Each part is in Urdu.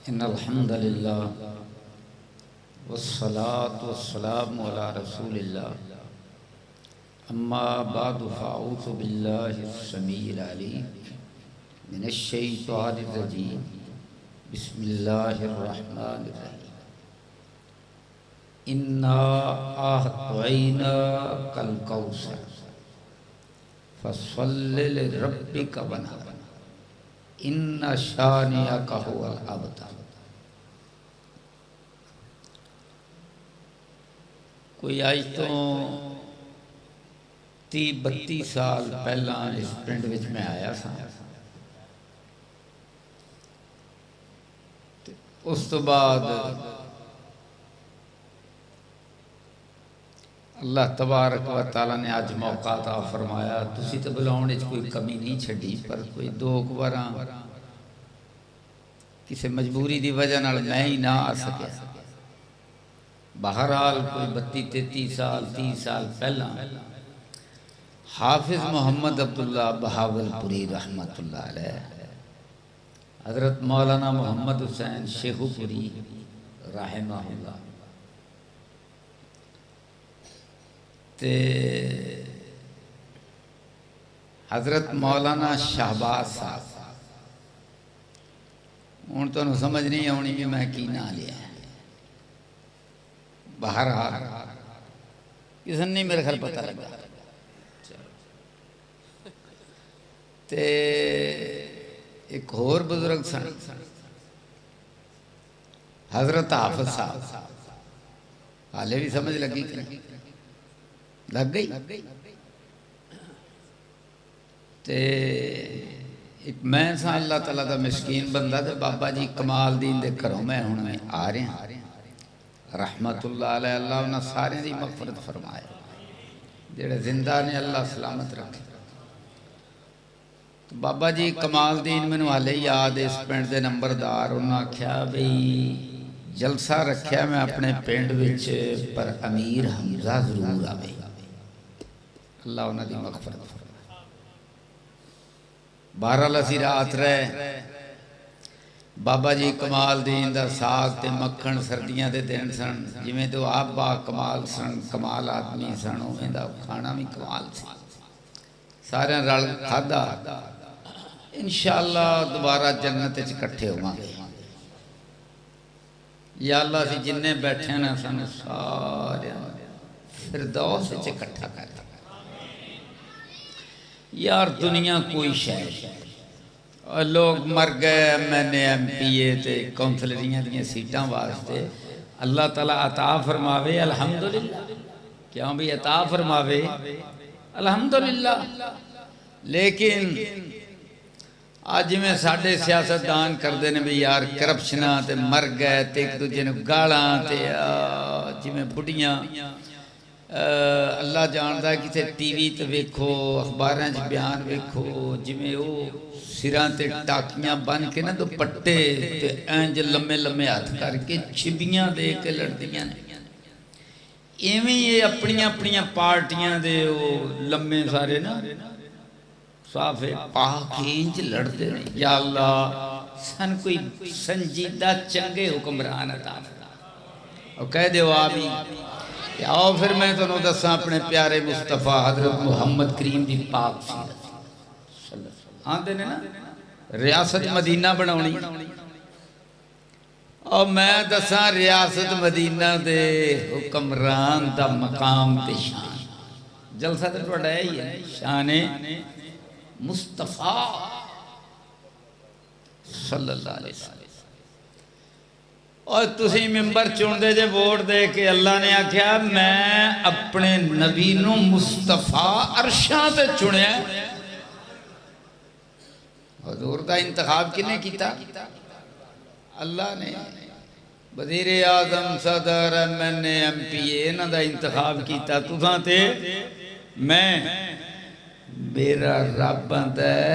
ان الحمد للہ والصلاة والسلام علی رسول اللہ اما بعد فاعوذ باللہ السمیع العلیم من الشیطان الرجیم بسم اللہ الرحمن الرحیم انا اعطیناک الکوثر فصل لربک وانحر ان شانئک هو الابتر۔ کوئی آج تو 30-32 سال پہلا اس پنڈ وچ میں آیا سا، اس تو بعد اللہ تبارک و تعالیٰ نے آج موقع عطا فرمایا۔ تسی تو بلاؤنے کوئی کمی نہیں چھڑی، پر کوئی دو بارا کسی مجبوری دی وجہ نال میں ہی نہ آ سکیا۔ بہرحال کوئی 32-33 سال 30 سال پہلا حافظ محمد عبداللہ بہاولپوری رحمت اللہ علیہ، حضرت مولانا محمد حسین شیخو پوری رحمہ اللہ، تے حضرت مولانا شہباز صاحب، ان تو انہوں سمجھ نہیں آنی کہ میں کی نہ لیا ہے۔ بہرحال کسی نہیں میرے خیال پتہ لگا، تے ایک اور بزرگ سن حضرت حافظ صاحب، حالے بھی سمجھ لگی کہ نہیں لگ گئی۔ تے ایک میں سا اللہ تعالیٰ دا مسکین بندہ تے بابا جی کمال دین دے کروں میں ہوں میں آ رہے ہیں رحمت اللہ علیہ، اللہ انہاں سارے دی مغفرت فرمائے، جڑے زندہ نے اللہ سلامت رکھے۔ تو بابا جی کمال دین میں حالے یاد اس پینڈ دے نمبردار انہاں کیا بھئی جلسہ رکھیا میں اپنے پینڈ وچ، پر امیر حمزہ ضرور آوے، اللہ انہاں دی مغفرت فرمائے۔ بہرحال اسی رات رہے، بابا جی کمال دین دا ساگ تے مکھن سردیاں دے دن سن، جویں تو آپ با کمال سن، کمال آدمی سن، اویں دا کھانا بھی کمال سی، سارے رل کھادا۔ انشاءاللہ دوبارہ جنت وچ اکٹھے ہوواں گے یا اللہ سی جننے بیٹھے نا سن سارے فردوس وچ اکٹھا کر دے۔ یار دنیا کوئی شے اور لوگ مر گئے، میں نے ایم پی اے تے کونسلریاں دیاں سیٹاں واسطے، اللہ تعالیٰ عطا فرماوے الحمدللہ، کیوں بھی عطا فرماوے الحمدللہ، لیکن آج میں ساڑھے سیاستدان کر دینے بھی یار کرپشنہ تے مر گئے تے ایک دو جنہوں گاڑاں تے جی میں بڑیاں اللہ جاندہ ہے کسی ٹی وی تے ویکھو، اخباراں جی بیان ویکھو، جی میں وہ سیران تے ٹاکیاں بن کے نا دو پٹے تے اینج لمے لمے ہاتھ کر کے چھبیاں دے کے لڑدیاں نے، ایویں یہ اپنیاں پارٹیاں دے وہ لمے سارے نا صافے پاک انج لڑتے ہیں۔ یا اللہ سن کوئی سنجیدہ چنگے حکمران عطا فرما اور کہہ دے آمین۔ آؤ پھر میں تو نو دساں اپنے پیارے مصطفیٰ حضرت محمد کریم دی پاک سیرت، ہاں دینے نا ریاست مدینہ بناونی، اور میں دساں ریاست مدینہ دے حکمران دا مقام تے شان، جلسہ تے پڑھا ہے ہی ہے شان مصطفیٰ صلی اللہ علیہ وسلم۔ اور تسی ممبر چون دے جے ووٹ دے کہ اللہ نے آکھیا میں اپنے نبی نو مصطفیٰ عرشاں تے چنے، حضور دا انتخاب کنے کیتا؟ اللہ نے۔ وزیر اعظم صدر ایم پی اے نہ دا انتخاب کیتا تُساں تے میں، میرا رب ہے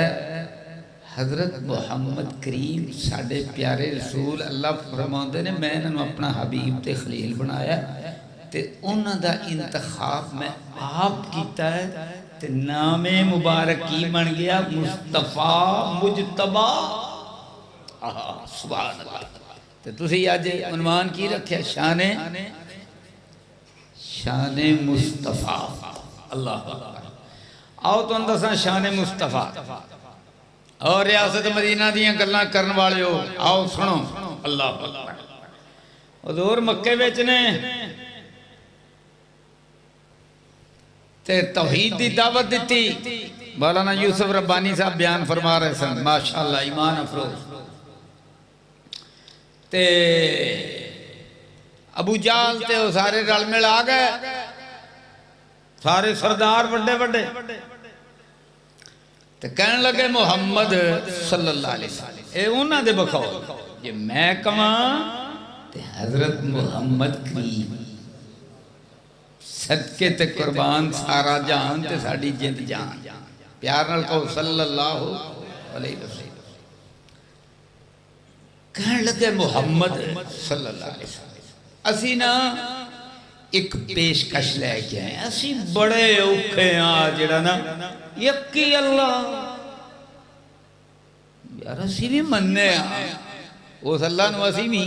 حضرت محمد کریم ساڑھے پیارے رسول، اللہ فرماندے نے میں انہوں اپنا حبیب تے خلیل بنایا تے انہوں دا انتخاب میں آپ کیتا ہے تے نام مبارک کی بن گیا مصطفیٰ مجتبہ۔ سبحان اللہ، تو تسی آج عنوان کی رکھے شان مصطفیٰ اللہ آؤ تو اندر ساں شان مصطفیٰ اور ریاست مدینہ دیاں گلنا کرن والے ہو آؤ سنو اللہ حضور مکے بیچنے تے توحید دی دعوت دیتی مولانا یوسف ربانی صاحب بیان فرما رہے سن ماشاءاللہ ایمان افروز تے ابو جال تے وہ سارے رل مل آ گئے سارے سردار بڑے بڑے تے کہنے لگے محمد صلی اللہ علیہ وسلم اے انہاں دے بخول یہ میں کماں تے حضرت محمد کریم صدقے تے قربان سارا جان تے ساڑی جند جان پیار نال کہو صلی اللہ علیہ وسلم کہنے لگے محمد صلی اللہ علیہ وسلم اسی نا ایک پیشکش لے کے آئے اسی بڑے اوکھے ہیں جڑا نا یکی اللہ یار اسی بھی مننے ہیں اس اللہ نو اسی بھی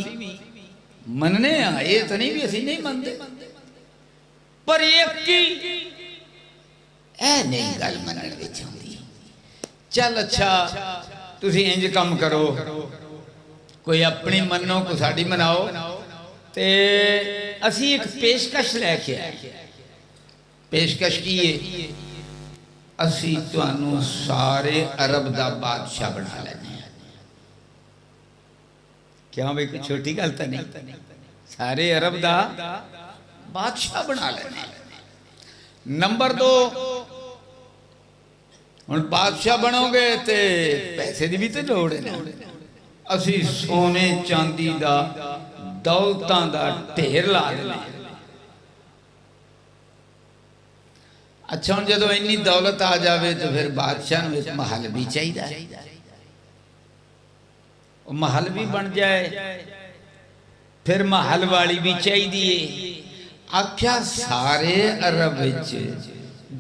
مننے ہیں یہ تو نہیں بھی اسی نہیں مندے پر یکی اے نہیں گل مننے بیچ ہوندی چل اچھا تسی انج کم کرو کوئی اپنی منوں کو ساڑی مناؤ تے اسی ایک پیشکش لے کے آئے پیشکش کیے اسی تو انو سارے عرب دا بادشاہ بنا لینے کیا بھئی کوئی چھوٹی گلتا نہیں سارے عرب دا بادشاہ بنا لینے نمبر 2 ان بادشاہ بنو گے تے پیسے دی بھی تے لوڑے نا اسی سونے چاندی دا دولتاں دا ٹھیر لا دینے اچھا ان جدو انی دولت آ جاوے تو پھر بادشاہ نے ایک محل بھی چاہی دا محل بھی بن جائے پھر محل والی بھی چاہی دیئے آکھیا سارے عرب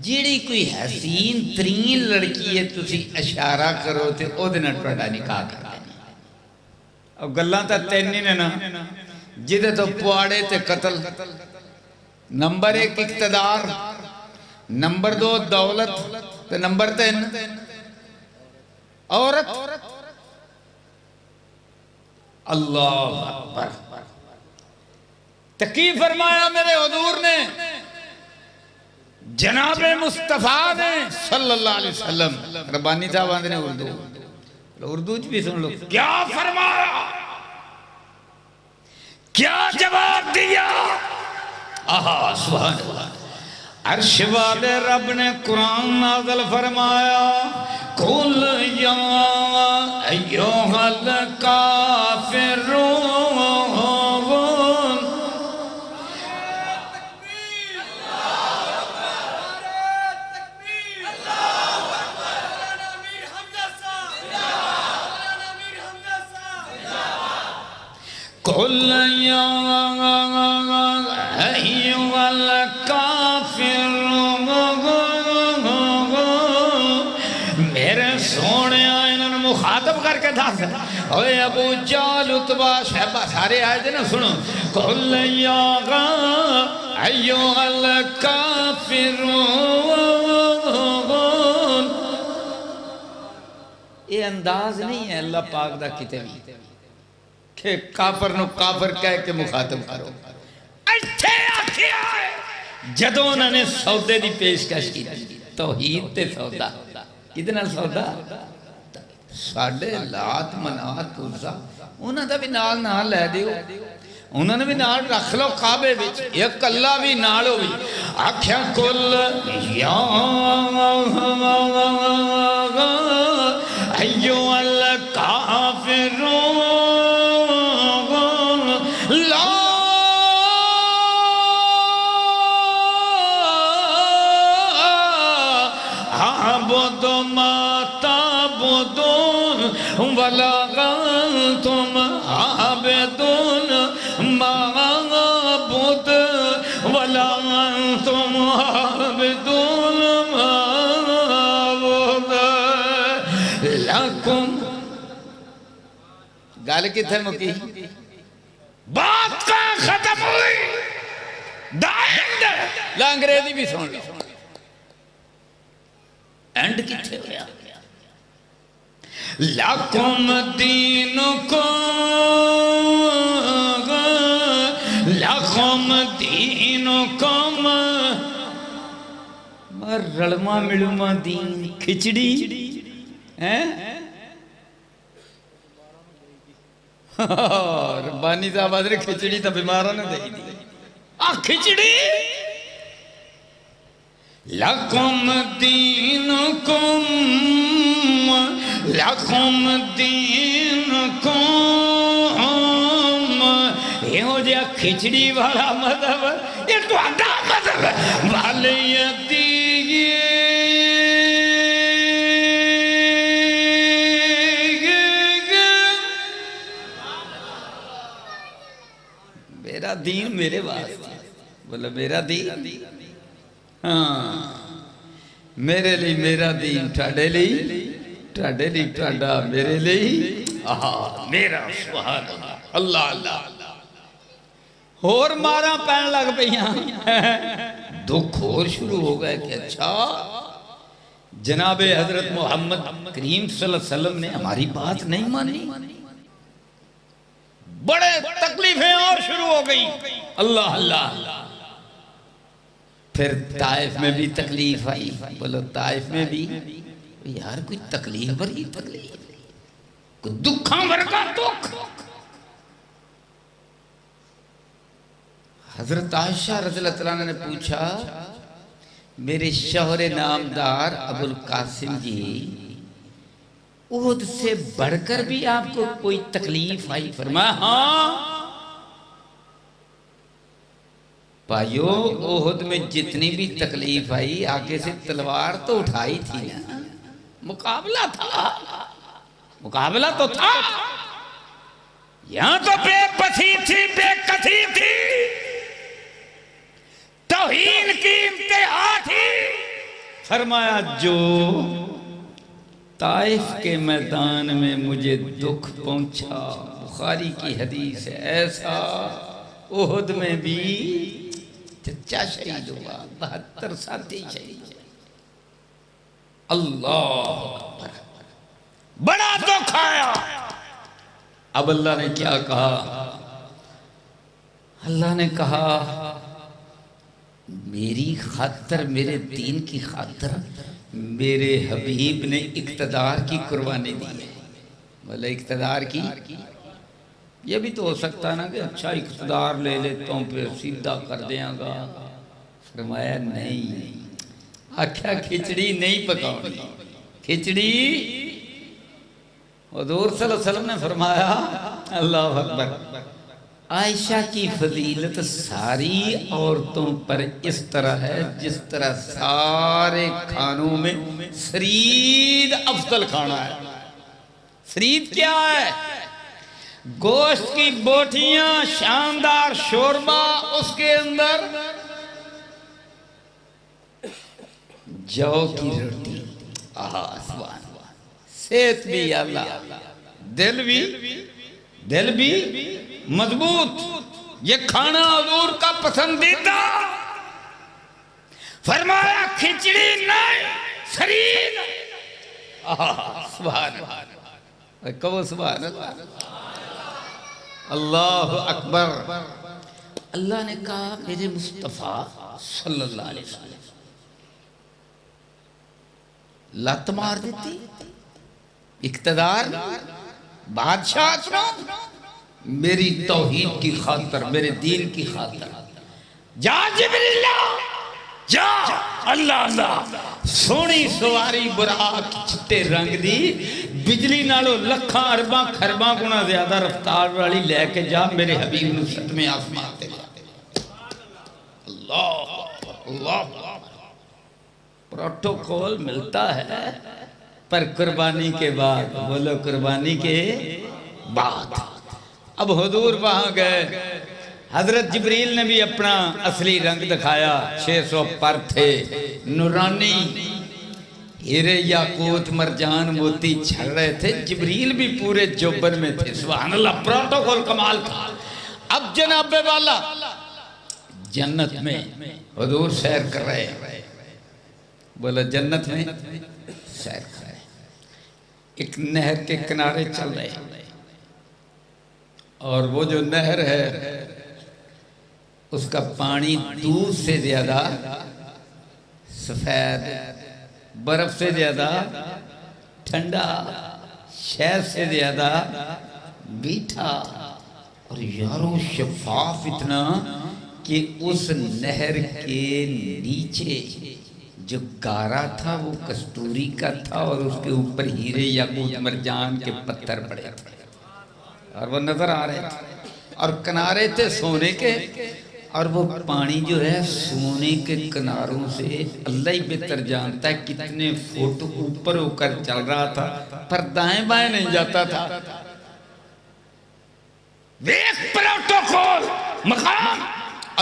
جیڑی کوئی حسین ترین لڑکی ہے تسی اشارہ کرو تے او دینا ٹوڑا نکاح کر دینا اور گلان تا تینی نے نا جدے تو پواڑے تے قتل نمبر 1 اقتدار نمبر 2 دولت تے نمبر 3 عورت اللہ اکبر تقیب فرمایا میرے حضور نے جناب مصطفیٰ نے صلی اللہ علیہ وسلم ربانی صاحب آندھے نے اردو بھی سن لو کیا فرمایا کیا جواب دیا آہا سبحان اللہ عرش والے رب نے قرآن نازل فرمایا قل یا ایوہا الکافرون قل یا ایوہا الکافرون میرے سونے آئے انہوں نے مخاطب کر کے تھا اوے ابو جال اتبا شہبہ سارے آئے تھے نا سنو قل یا ایوہا الکافرون یہ انداز نہیں ہے اللہ پاک دا کتے بھی کہ کافر نو کافر کہہ کے مخاطب کرو اٹھے آکھے آئے جدو انہوں نے سودے دی پیشکش کی توحید تے سودا کتنا سودا ساڑھے لات منات عزا انہوں نے بھی نال نال لے دیو انہوں نے بھی نال رکھ لو کعبے بچ ایک اللہ بھی نالو بھی آکھیا کل یا ایو الکافرون لا عبد ما تعبدون ولا انتم عابدون ما عبد ولا انتم عابدون ما عبد لكم گال کی تھے مکی بات کہاں ختم ہوئی؟ دائند لانگریزی بھی سن لو اینڈ کتھے ہویا لَكُمْ دِينُكُمْ لَكُمْ دِينُكُمْ رلما ملما دین کھچڑی ربانی صاحب حضرت کھچڑی تا بیمارہ نے دے دی کھچڑی لَكُمْ دِينُكُمْ لَكُمْ دِينُكُمْ یہ ہو جائے کھچڑی والا مذہب یہ تو اڈا مذہب والیتی میرا دین میرے واسطے بولا میرا دین ہاں میرے لیے میرا دین ٹھاڑے لی ٹھاڑا میرے لیے میرا سبحان اللہ اللہ اور مارا پین لگ پہیاں دکھ اور شروع ہو گئے کہ اچھا جناب حضرت محمد کریم صلی اللہ علیہ وسلم نے ہماری بات نہیں مانی بڑے تکلیفیں اور شروع ہو گئی اللہ اللہ پھر طائف میں بھی تکلیف آئی بولو طائف میں بھی یار کوئی تکلیف بری تکلیف کوئی دکھاں برکا دکھ حضرت عائشہ رضی اللہ عنہ نے پوچھا میرے شوہر نامدار ابو القاسم جی احد سے بڑھ کر بھی آپ کو کوئی تکلیف آئی فرمایا ہاں بھائیو احد میں جتنی بھی تکلیف آئی آگے سے تلوار تو اٹھائی تھی نا مقابلہ تھا مقابلہ تو تھا یہاں تو بے پسی تھی بے کسی تھی توہین کی انتہا تھی فرمایا جو طائف کے میدان میں مجھے دکھ پہنچا بخاری کی حدیث ہے ایسا احد میں بھی چچا شہید ہوا 72 ساتھی شہید اللہ اکبر بڑا دکھ آیا اب اللہ نے کیا کہا اللہ نے کہا میری خاطر میرے دین کی خاطر میرے حبیب نے اقتدار کی قربانی دی ہے بولے اقتدار کی یہ بھی تو ہو سکتا نا کہ اچھا اقتدار لے لیتا ہوں پھر سیدھا کر دیاں گا فرمایا نہیں آکھا کھچڑی نہیں پکاؤں کھچڑی حضور صلی اللہ علیہ وسلم نے فرمایا اللہ اکبر عائشہ کی فضیلت ساری عورتوں پر اس طرح ہے جس طرح سارے کھانوں میں سرید افضل کھانا ہے سرید کیا ہے گوشت کی بوٹیاں شاندار شوربہ اس کے اندر جو کی روٹی سبحان صحت بھی اللہ دل بھی مضبوط یہ کھانا حضور کا پسندیدہ فرمایا کھچڑی نہیں سرید سبحان اللہ کہو سبحان اللہ اللہ اکبر اللہ نے کہا میرے مصطفیٰ صلی اللہ علیہ وسلم لت مار دیتی اقتدار بادشاہ سنو میری توحید کی خاطر میرے دین کی خاطر جا جبریل جا اللہ اللہ سونی سواری براق چھٹے رنگ دی بجلی نالو لکھاں ارباں کھرباں گنا زیادہ رفتار والی لے کے جا میرے حبیب نے ستمیں آسمان تے اللہ پروٹوکول ملتا ہے پر قربانی کے بعد بولو قربانی کے بعد اب حضور وہاں گئے حضرت جبریل نے بھی اپنا اصلی رنگ دکھایا 600 پر تھے نورانی ہیرے یاقوت مرجان موتی چھڑ رہے تھے جبریل بھی پورے جوبن میں تھے سبحان اللہ پروٹوکول کمال تھا اب جناب والا جنت میں حضور سیر کر رہے ہیں، بولا جنت میں سیر کر رہے ہیں، ایک نہر کے کنارے چل رہے ہیں، اور وہ جو نہر ہے اس کا پانی دودھ سے زیادہ سفید، برف سے زیادہ ٹھنڈا، شہد سے زیادہ میٹھا، اور یارو شفاف اتنا کہ اس نہر کے نیچے جو گارا تھا وہ کستوری کا تھا، اور اس کے اوپر ہیرے یاقوت مرجان کے پتھر پڑے تھے، اور وہ نظر آ رہے تھے، اور کنارے تھے سونے کے، اور وہ پانی جو ہے سونے کے کناروں سے اللہ ہی بہتر جانتا ہے کتنے فٹ اوپر ہو کر چل رہا تھا، پر دائیں بائیں نہیں جاتا تھا۔ ایک پروٹوکول، مقام،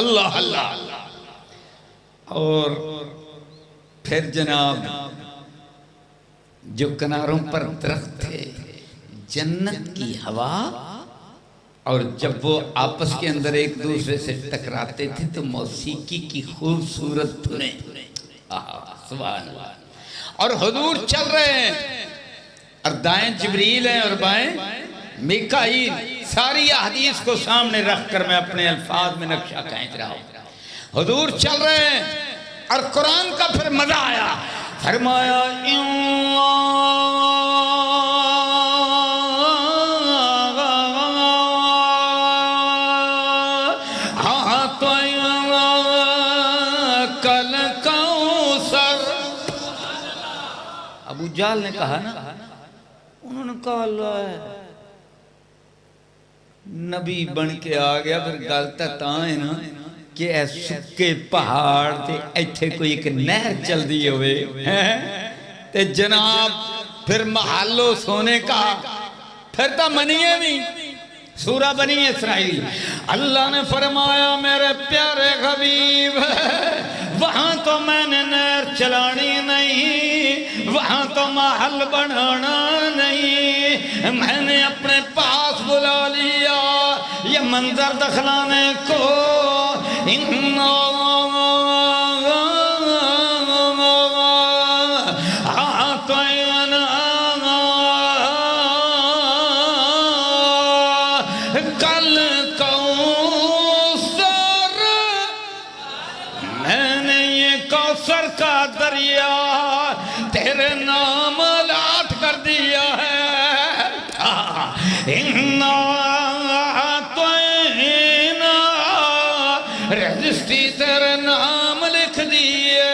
اللہ اللہ، اور پھر جناب جو کناروں پر درخت تھے، جنت کی ہوا، اور جب وہ آپس کے اندر ایک دوسرے سے ٹکراتے تھے تو موسیقی کی خوبصورت دھنیں، سبحان اللہ، اور حضور چل رہے ہیں، اور دائیں جبریل ہیں اور بائیں میکائیل، ساری احادیث کو سامنے رکھ کر میں اپنے الفاظ میں نقشہ کھینچ رہا ہوں، حضور چل رہے ہیں، اور قرآن کا پھر مزہ آیا، فرمایا ابو جہل نے کہا نا، انہوں نے کہا اللہ ہے نبی بن کے آ گیا، پھر گلتا تاں ہے نا کہ اے سکے پہاڑ تے ایتھے کوئی ایک نہر چل دی ہوئے تے جناب پھر محلو سونے کا، پھر تا منیے نہیں، سورہ بنی اسرائیل، اللہ نے فرمایا میرے پیارے حبیب وہاں تو میں نے نہر چلانی نہیں، وہاں تو محل بنانا نہیں، میں نے اپنے پاس بلا لیا یہ منظر دکھلانے کو، دریا تیرے نام لات کر دیا ہے، رجسٹری تیرے نام لکھ دیے،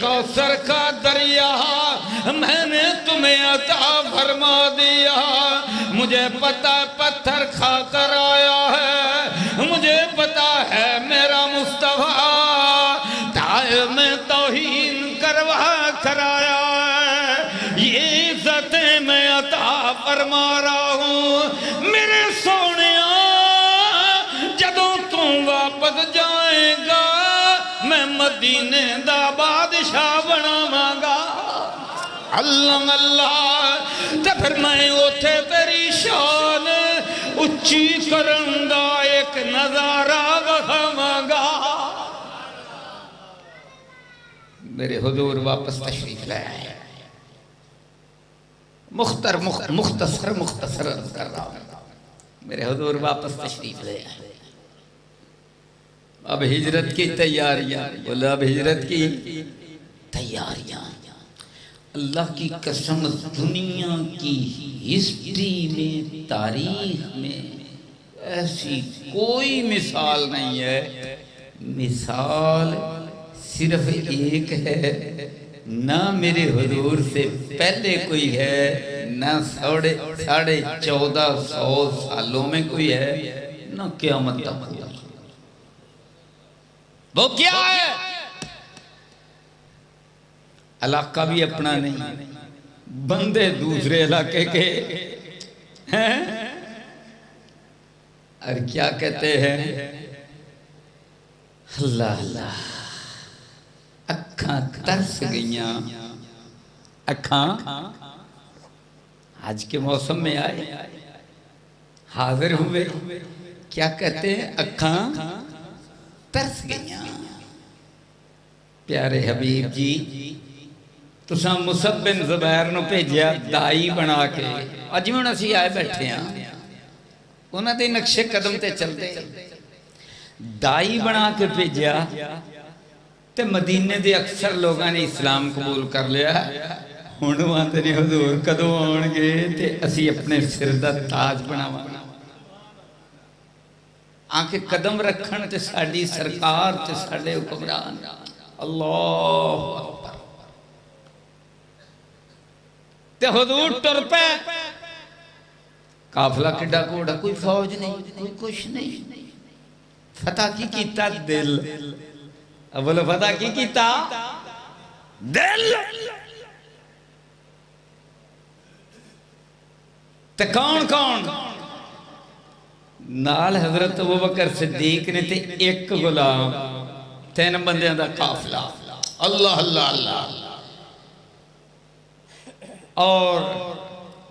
کوثر کا دریا میں نے تمہیں عطا فرما دیا، مجھے پتا پتھر کھا کر آیا ہے، مجھے پتا ہے میرا مصطفیٰ طائف میں توہین کروا کر آیا ہے، یہ عزتیں میں عطا فرما رہا ہوں، میرے سونیا جدوں تم واپس جائے گا میں مدینے دا بادشاہ بناواں گا، اللہ اللہ، تے پھر میں اوتھے تیری شان اچھی کرن دا ایک نظارہ وکھاواں گا۔ میرے حضور واپس تشریف لے آئے، مختصر کر رہا ہوں، میرے حضور واپس تشریف لے آئے، اب ہجرت کی تیاریاں، بولا اب ہجرت کی تیاریاں، اللہ کی قسم دنیا کی ہسٹری میں، تاریخ میں ایسی کوئی مثال نہیں ہے، مثال صرف ایک ہے، نہ میرے حضور سے پہلے کوئی ہے، نہ 1450 سالوں میں کوئی ہے، نہ قیامت تک کوئی ہے، وہ کیا ہے؟ علاقہ بھی اپنا نہیں، بندے دوسرے علاقے کے ہیں، اور کیا کہتے ہیں اللہ اللہ اکھاں ترس گئیاں اکھاں آج کے موسم میں آئے حاضر ہوئے کیا کہتے ہیں اکھاں ترس گئیاں پیارے حبیب جی تساں مصعب بن زبیر نو بھیجیا دائی بنا کے اج میں اسی آئے بیٹھے ہیں انہاں دے نقشے قدم تے چلتے دائی بنا کے بھیجیا تے مدینے دے اکثر لوگاں نے اسلام قبول کر لیا ہن آندے نے حضور کدوں آن گے تے اسی اپنے سر دا تاج بناواں آنکھ قدم رکھن تے ساڈی سرکار تے ساڈے حکمران اللہ اکبر تے حضور ٹر پے قافلہ کڈا کوڑا کوئی فوج نہیں کوئی کچھ نہیں فتح کی کیتا دل اول فتح کی کیتا دل تے کون کون نال حضرت ابوبکر صدیق نے تے ایک غلام 3 بندیاں دا قافلہ اللہ اللہ اللہ اور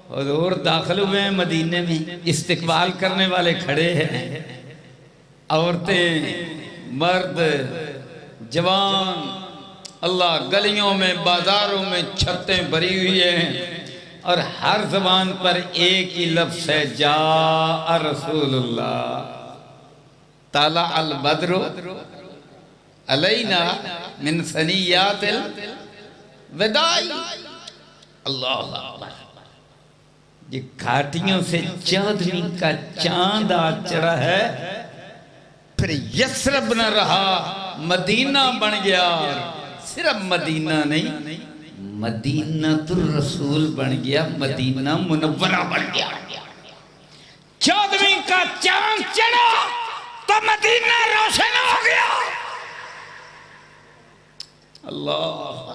حضور داخل ہوئے ہیں مدینے میں استقبال کرنے والے کھڑے ہیں عورتیں مرد جوان اللہ گلیوں میں بازاروں میں چھتیں بھری ہوئی ہیں اور ہر زبان پر ایک ہی لفظ ہے جاء رسول اللہ طلع البدر علینا من ثنیات الوداع اللہ اکبر یہ کھاٹیوں سے 14ویں کا چاند آ چڑھا ہے پھر یثرب نہ رہا مدینہ بن گیا صرف مدینہ نہیں مدینہ الرسول بن گیا مدینہ منورہ بن گیا 14ویں کا چاند چڑھا تو مدینہ روشن ہو گیا اللہ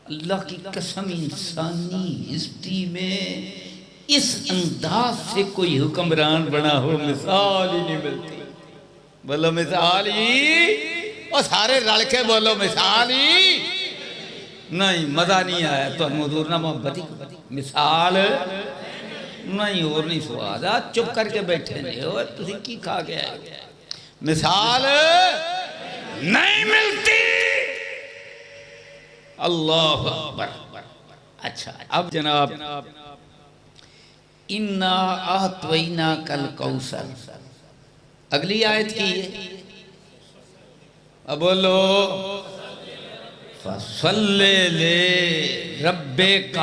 اللہ کی قسم انسانی ہسٹری میں اس انداز سے کوئی حکمران بنا ہو مثال ہی نہیں ملتی بولو مثال ہی اور سارے رل کے بولو مثال ہی نہیں مزہ نہیں آیا تو حضور نہ محبت ہی مثال نہیں اور نہیں سواد چپ کر کے بیٹھے نہیں ہو تسی کی کھا کے آئے مثال نہیں ملتی اللہ اکبر اچھا اب جناب اِنَّا أَعْطَيْنَاكَ الْكَوْثَرَ اگلی آیت کی ہے اب بولو فَصَلِّ لِرَبِّكَ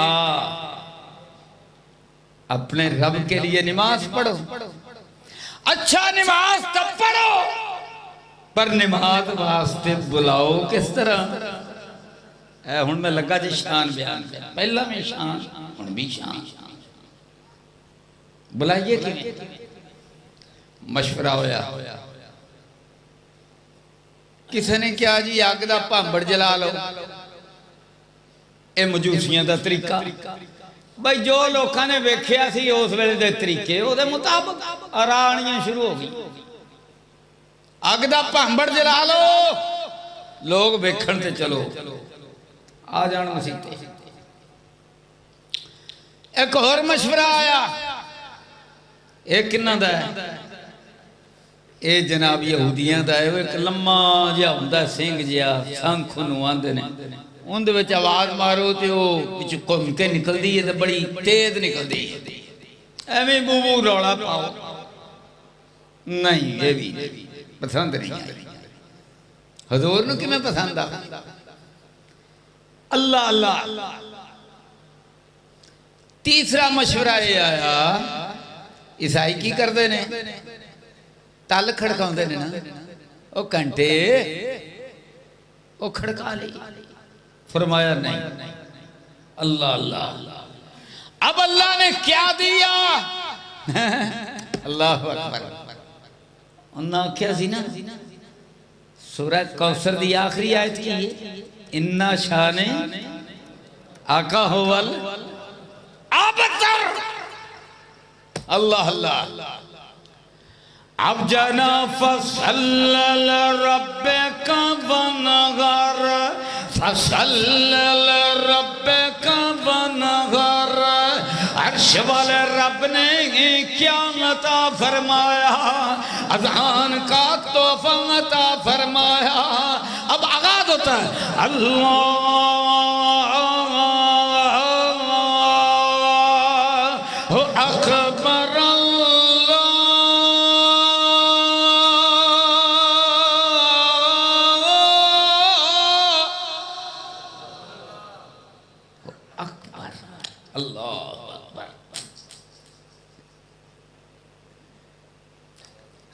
اپنے رب کے لیے نماز پڑھو اچھا نماز تب پڑھو پر نماز واسطے بلاؤ کس طرح ہن میں لگا جی شان بیان کر پہلا میں شان ہن بھی شان بلائیے کہ مشورہ ہویا کسی نے کیا جی آگ دا پامبڑ جلا لو اے مجوسیاں دا طریقہ بھائی جو لوکاں نے ویکھیا سی اس ویلے دے طریقے او دے مطابق آرانیاں شروع ہو گئی آگ دا پامبڑ جلا لو لوگ ویکھن تے چلو آ جان مسیح ایک اور مشورہ آیا ایک کنہ دا ہے اے جناب یہودیاں دا ہے وہ ایک لمحہ جا ہوندہ سنگ جیا سانکھوں نواندے نے ان دے وچ آواز مارو تے وہ پچھ کم کے نکل دی ہے بڑی تیز نکل دی ہے ایویں بو روڑا پاؤ نہیں یہ بھی پسند نہیں ہے حضور نو کی میں پسند آ اللہ اللہ تیسرا مشورہ یہ آیا عیسائی کی کر دینے تال کھڑکاؤں دینے نا او کھنٹے او کھڑکا لئی فرمایا نہیں اللہ اللہ اب اللہ نے کیا دیا اللہ اکبر انہاں کیا زینا سورہ کوثر دی آخری آیت کی ہے انہا شانے آقا ہوال آبتر اللہ اللہ اب جنا فصل لربک ونغر فصل لربک ونغر عرش والے رب نے کیا عطا فرمایا اذان کا تحفہ عطا فرمایا اب آغاز ہوتا ہے اللہ اکبر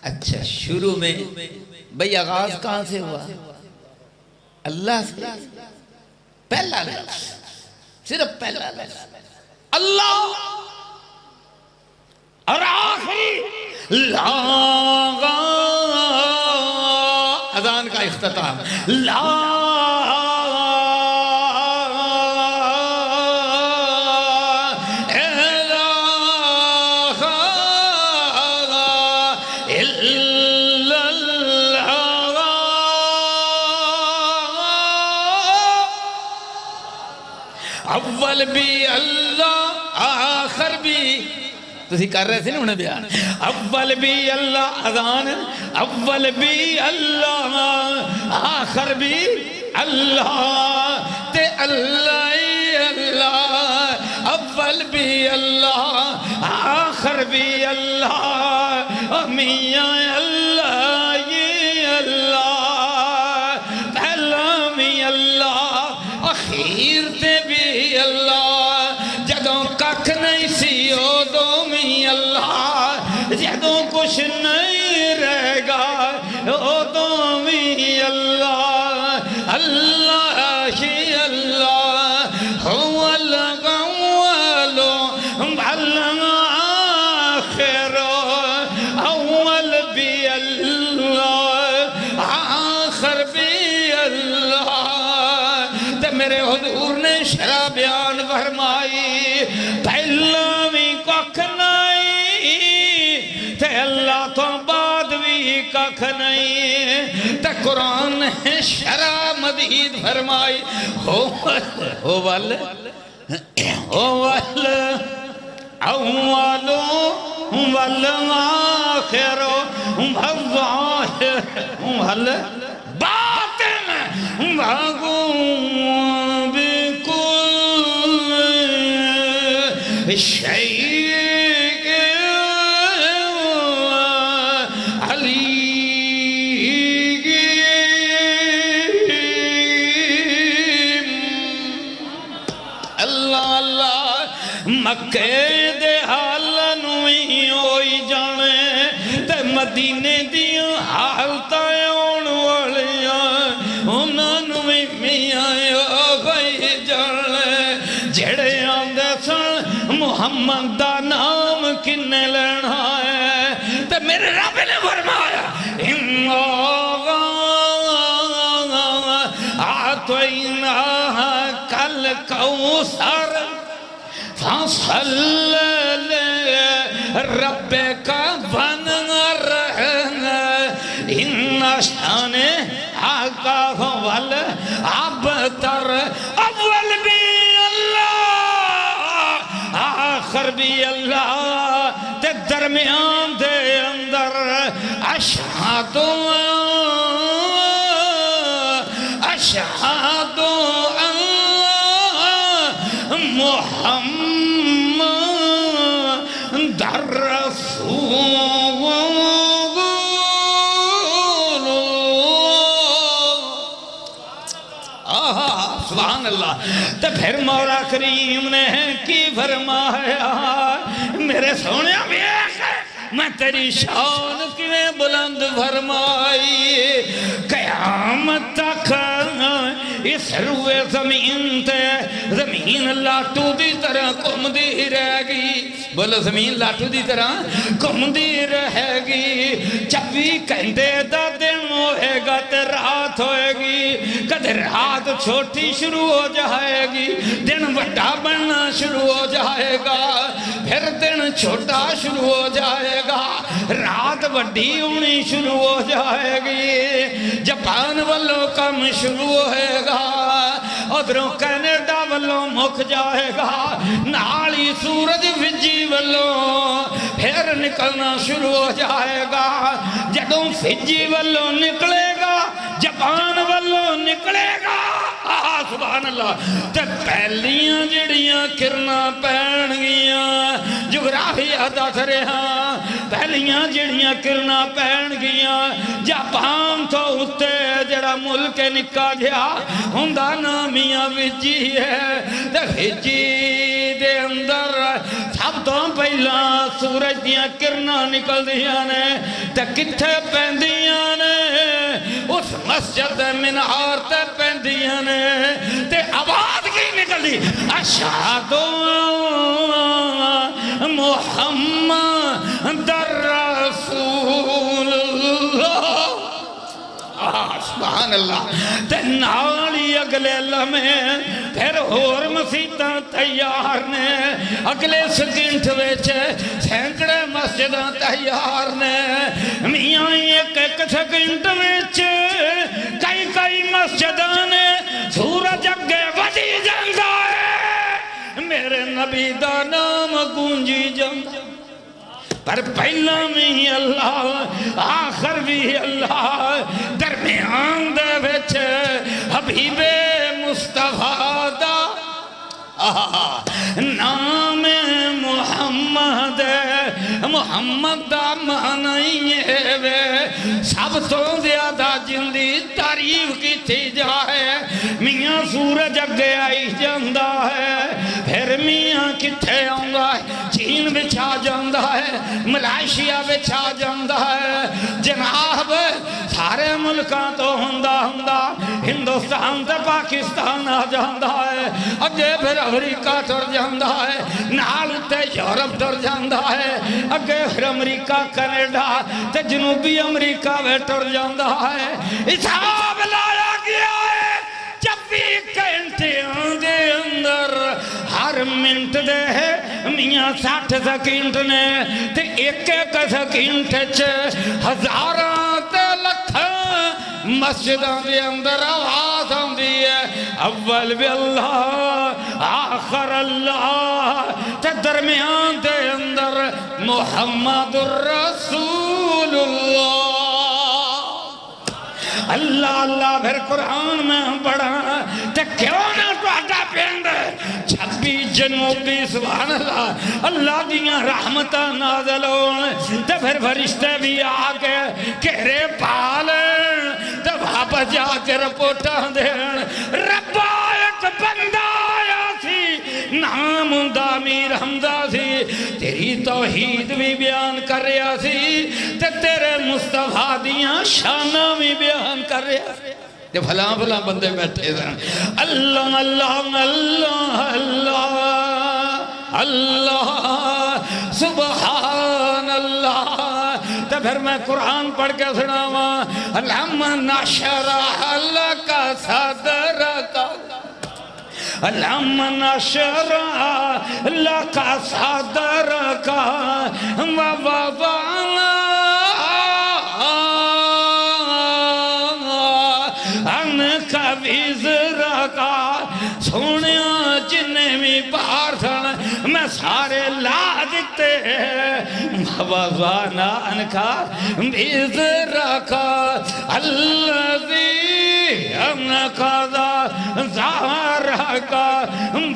اچھا شروع میں بھئی آغاز کہاں سے ہوا اللہ سے پہلا لفظ صرف پہلا لفظ اللہ اور آخری لا اذان کا اختتام لا اول بھی اللہ آخر بھی تسی کر رہے تھے نا انہیں بیان اول بھی اللہ اذان اول بھی اللہ آخر بھی اللہ تے اللہ اللہ اول بھی اللہ آخر بھی اللہ میاں اللہ یہ اللہ پہلا بھی اللہ اخیر تے بھی اللہ جدوں ککھ نہیں سی ادوں بھی اللہ جدوں کچھ نہیں رہ گا ادوں بھی اللہ اللہ ہی اللہ هو الاول والآخر اول بھی اللہ آخر بھی اللہ تے میرے حضور نے شرع بیان فرمائی پہلا بھی ککھ نہیں تے اللہ تو بعد بھی ککھ نہیں تے قرآن نے شرع مزید فرمائی اول اول والآخر والظاہر والباطن بكل شيء عليم اللہ اللہ مکے دے حالن وی ہوئی جانے تے مدینے دیاں حالتاں اون والیاں انہاں وی میاں ہوئی جانے جڑے آندے سن محمد دا نام کنے لینا ہے تے میرے رب نے فرمایا آتویناک الکوثر فصل لربک ونغر ان شانئک هو الابتر اول بھی اللہ آخر بھی اللہ تے درمیان دے اندر اشہد محمد رسول سبحان اللہ تو پھر مولا کریم نے کی فرمایا میرے سونے میں تیری شان کیویں بلند فرمائی قیامت تک اس روئے زمین تے زمین لاٹو دی طرح کم دی رہ گی بولو زمین لاٹو دی طرح کم دی رہ گی چبی کہندے دا دن ہوئے گا تے رات ہوئے گی کدھر رات چھوٹی شروع ہو جائے گی دن بڑا بننا شروع ہو جائے گا پھر دن چھوٹا شروع ہو جائے گا گا رات وڈی ہونی شروع ہو جائے گی جاپان والوں کم شروع ہوئے گا ادھروں کینیڈا والوں مک جائے گا نالی سورج فجی والوں پھر نکلنا شروع ہو جائے گا جدوں فجی والوں نکلے گا جاپان والوں نکلے گا سبحان اللہ تے پہلیاں جڑیاں کرنا پہن گیاں جغرافیہ دس رہا پہلیاں جڑیاں کرنا پہن گیاں جاپان تو اتے جڑا ملک نکا گیا ہندہ نامیاں وجی ہے تے وجی دے اندر سب تو پہلا سورج دیاں کرنا نکل دیاں نے تے کتھے پہندیاں نے اس مسجد منار تے پہندیاں نے تے آواز کی نکل دی اشہدو محمد رسول اللہ سبحان اللہ تے نالی اگلے لمحے پھر اور مسیطاں تیار نے اگلے سکنٹ ویچے سینکڑے مسجداں تیار نے میاں ایک سکنٹ ویچے کئی مسجداں نے سورج اگے وڈی جاندہ ہے میرے نبی دا نام گونجی جاندہ پر پہلا بھی اللہ آخر بھی اللہ درمیان دے وچ حبیب مصطفیٰ دا نام محمد محمد دا معنی ہے سب تو زیادہ جندی تعریف کی تھی جائے میاں سورج اگے آئی جاندہ ہے پھر میاں کتھے آنگا ہے چین بچھا جاندہ ہے ملائشیا بچھا جاندہ ہے جناب سارے ملکاں تو ہندہ ہندوستان تے پاکستان آ جاندہ ہے اگے پھر امریکہ تر جاندہ ہے نال تے یورپ تر جاندہ ہے اگے پھر امریکہ کینیڈا تے جنوبی امریکہ میں تر جاندہ ہے حساب لایا گیا ہے جب بھی گھنٹیاں دے اندر ہر منٹ دے میاں 60 سیکنڈ نے تے ایک سیکنڈ ہزاراں تے لکھاں مسجداں دے اندر آواز آندی ہے اول بھی اللہ آخر اللہ تے درمیان دے اندر محمد الرسول اللہ اللہ اللہ پھر قرآن میں پڑھا تے کیوں نہ ٹوٹا پینڈ 26 جنوبی سبحان اللہ اللہ دیاں رحمتہ نازل ہون تے پھر فرشتے بھی آگے کہرے پالیں تے واپس جا کے رپورٹاں دین ربا ایک بندہ آیا سی نام امیر حمزہ سی تیری توحید بھی بیان کر رہا سی تے تیرے مصطفیٰ دیاں شانہ بھی بیان کر رہا سی کہ فلاں بندے بیٹھے دیں اللہ اللہ اللہ اللہ اللہ سبحان اللہ تو پھر میں قرآن پڑھ کے سناواں لَمَّ نَشْرَحَ لَكَ صَدْرَكَ لَمَّ نَشْرَحَ لَكَ صَدْرَكَ وَوَضَعْنَا عنْكَ وِزْرَكَ سونیاں جنہیں بھی باہر سن میں سارے لا دیتے وَوَضَعْنَا عَنْكَ وِزْرَكَ الَّذِي أَنْقَضَ ظَهْرَكَ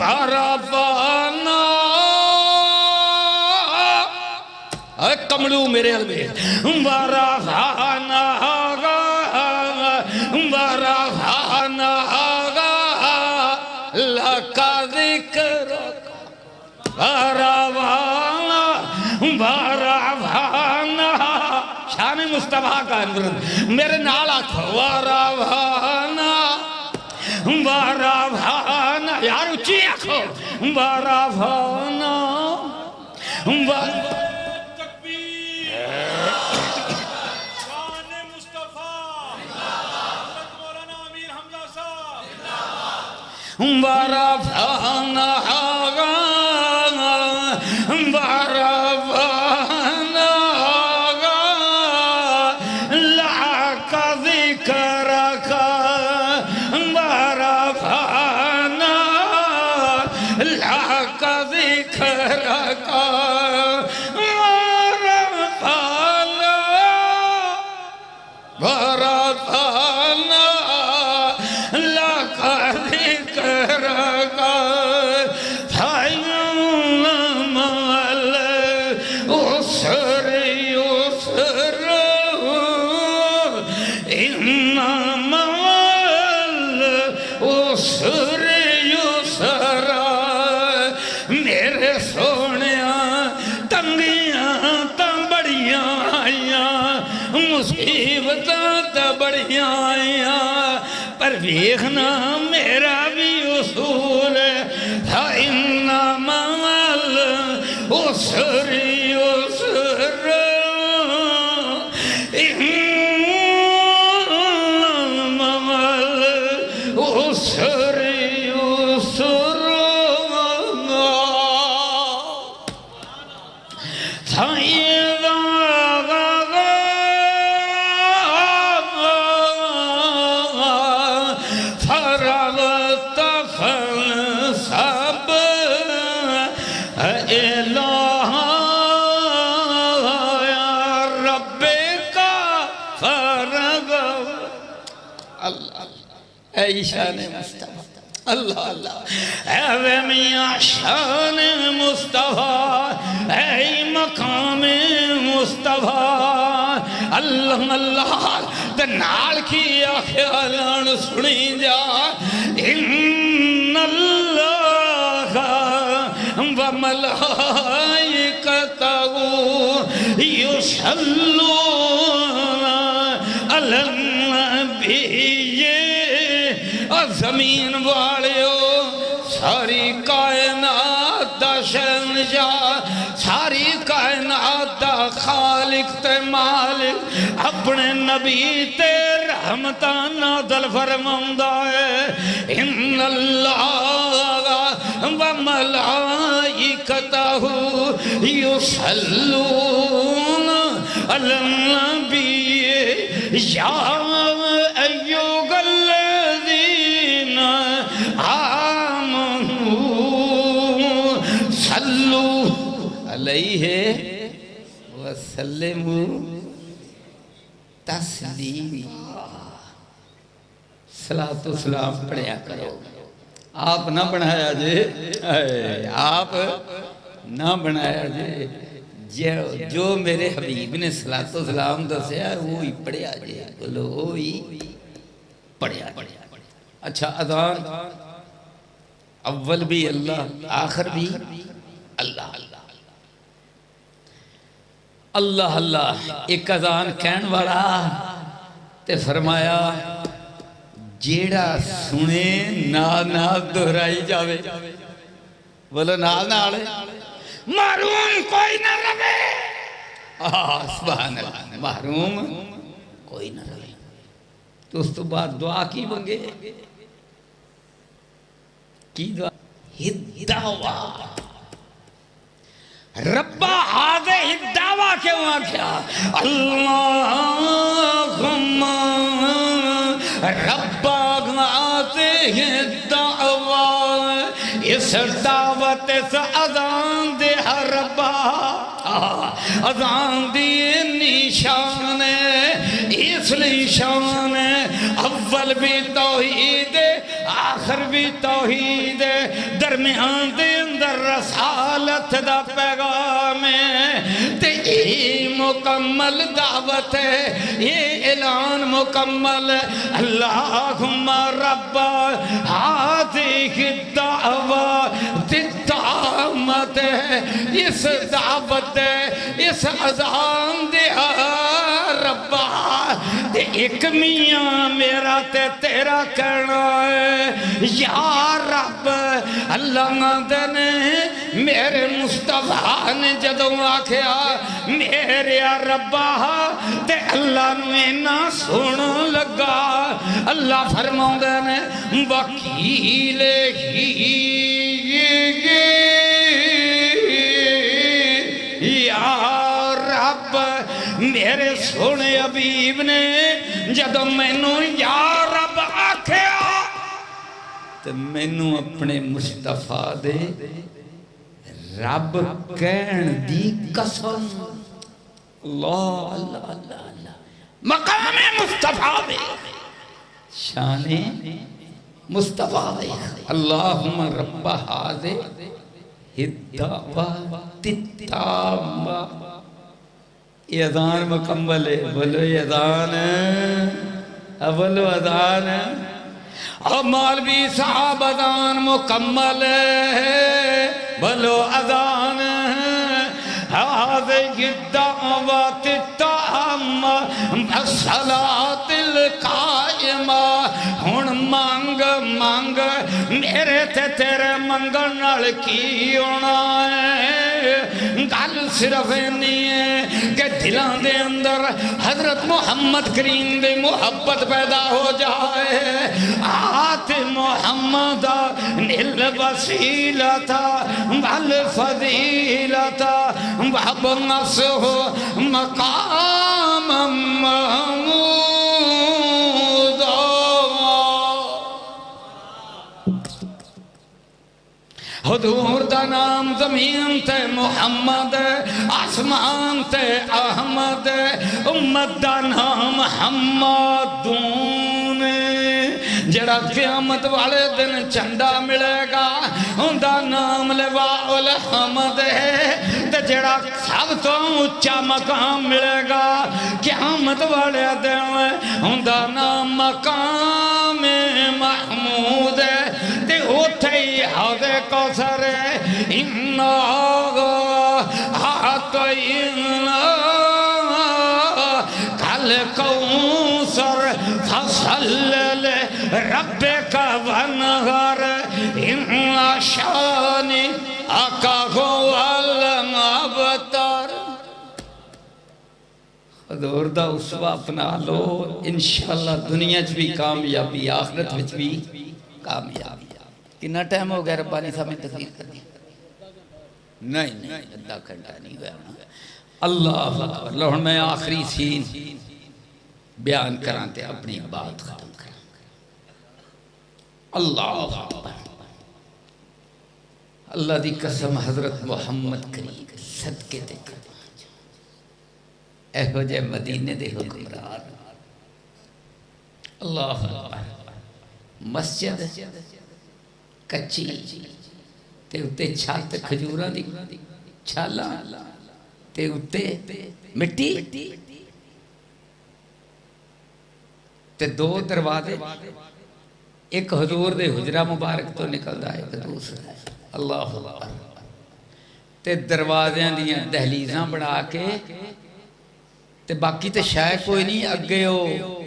وَرَفَعْنَا کملو میرے علمے وَرَفَعْنَا لَكَ ذِكْرَكَ وَرَفَعْنَا شان مصطفیٰ کا انورد میرے نال آکھو وَرَفَعْنَا یار اچھی آکھو وَرَفَعْنَا وَرَفَعْنَا وَرَفَعْنَا اسر یسر انما العسر یسرا میرے سونیا تنگیاں تا بڑیاں آئیاں مصیبتاں تا بڑیاں آئیاں پر ویخنا میرا بھی اصول ہے انما العسر یسرا انما العسر یسرا فرغت فانصب الہ یا رب کا فرغ اللہ اے شان مصطفیٰ اللہ اللہ اے میاں شان مصطفیٰ اے مقام مصطفیٰ اللہ اللہ نال کی خیالان سنی جا ان اللہ وملائکتہ یصلون علی النبی زمین والیو ساری کائنات دا شہنشاہ ساری کائنات دا خالق تے مالک اپنے نبی تے رحمتاں نازل فرماؤندا ہے ان اللہ وملائکتہ یصلون علی النبی یا ایھا الذین آمنوا صلو علیہ وسلموا تسلیما صلاۃ و سلام پڑھیا کرو آپ نہ بنایا جے آپ نہ بنایا جے جو میرے حبیب نے صلاۃ و سلام دسیا وہی پڑھیا جے بولو وہی پڑھیا اچھا اذان اول بھی اللہ آخر بھی اللہ اللہ اللہ ایک اذان کہن والا تے فرمایا جیڑا سنے نال نال دہرائی جاوے بولو نال نال محروم کوئی نہ رہے سبحان اللہ محروم کوئی نہ رہے تو اس تو بعد دعا کی بنگے کی دعا ہدعوہ ربا آدھے ہدعوہ کیوں آکھیا اللہم ربا آدھے ہدعوہ اس دعوت اس اذان دے ربا اذان دی نشان اس نشان اول بھی توحید آخر بھی توحید درمیان دے اندر رسالت دا پیغام تے یہ مکمل دعوت ہے یہ اعلان مکمل اللہم ربا هذه الدعوة التامة اس دعوت اس اذان دے ربا ایک میاں میرا تے تیرا کہنا ہے یا رب اللہ نے میرے مصطفیٰ نے جدوں آکھیا میرے ربا تے اللہ نے نہ سن لگا اللہ فرماؤں نے وکیل ہی یا رب میرے سونے حبیب نے جدو مینوں یا رب آکھیا تو مینوں اپنے مصطفیٰ دے رب کہن دی قسم اللہ اللہ اللہ اللہ مقام مصطفیٰ دے شان مصطفیٰ دے اللہم رب هذه الدعوة التامة یہ اذان مکمل ہے، بولو یہ اذان ہے، بولو اذان ہے، اور مولوی صاحب اذان مکمل ہے، بولو اذان ہے، هذه الدعوات التامة الصلاة القائمة ہن مانگ مانگ میرے تے تیرے منگن نال کی ہونا ہے گل صرف نہیں ہے کہ دلان دے اندر حضرت محمد کریم دے محبت پیدا ہو جائے آت محمد نل وسیلتا والفضیلتا وابنسه مقام محمود حضور دا نام زمین تے محمد آسمان تے احمد امت دا نام محمدون جڑا قیامت والے دن چندہ ملے گا ان دا نام لواء الحمد ہے تے جڑا سب تو اچھا مقام ملے گا قیامت والے دن ان دا نام مقام محمود ہے تے ہوتے ہی حوض کوثر اِنَّا آتَيْنَا کل کوثر فصل لربک ونہر اِنَّا شَانِ آقا هو الْمَبْتَرِ حضور دا اسوہ اپنا لو انشاءاللہ دنیا چ بھی کامیابی آخرت وچ بھی کامیابی کتنا ٹائم ہو گیا ربانی صاحب میں تقریر کر دیا نہیں ادھا گھنٹہ نہیں ہوا اللہ اکبر لوہن میں آخری سین بیان کرانتے اپنی بات ختم کریں اللہ اکبر اللہ دی قسم حضرت محمد کریم صدقے دے کر اے ہو جائے مدینے دے حکمران اللہ اکبر مسجد کچی تے اتے چھات کھجورہ دی چھالا تے اتے مٹی تے دو دروازے ایک حضور دے حجرہ مبارک تو نکل دا ایک دوسرا اللہ اکبر تے دروازیاں دیاں دہلیزاں بڑھا کے تے باقی تے شاید کوئی نہیں اگے ہو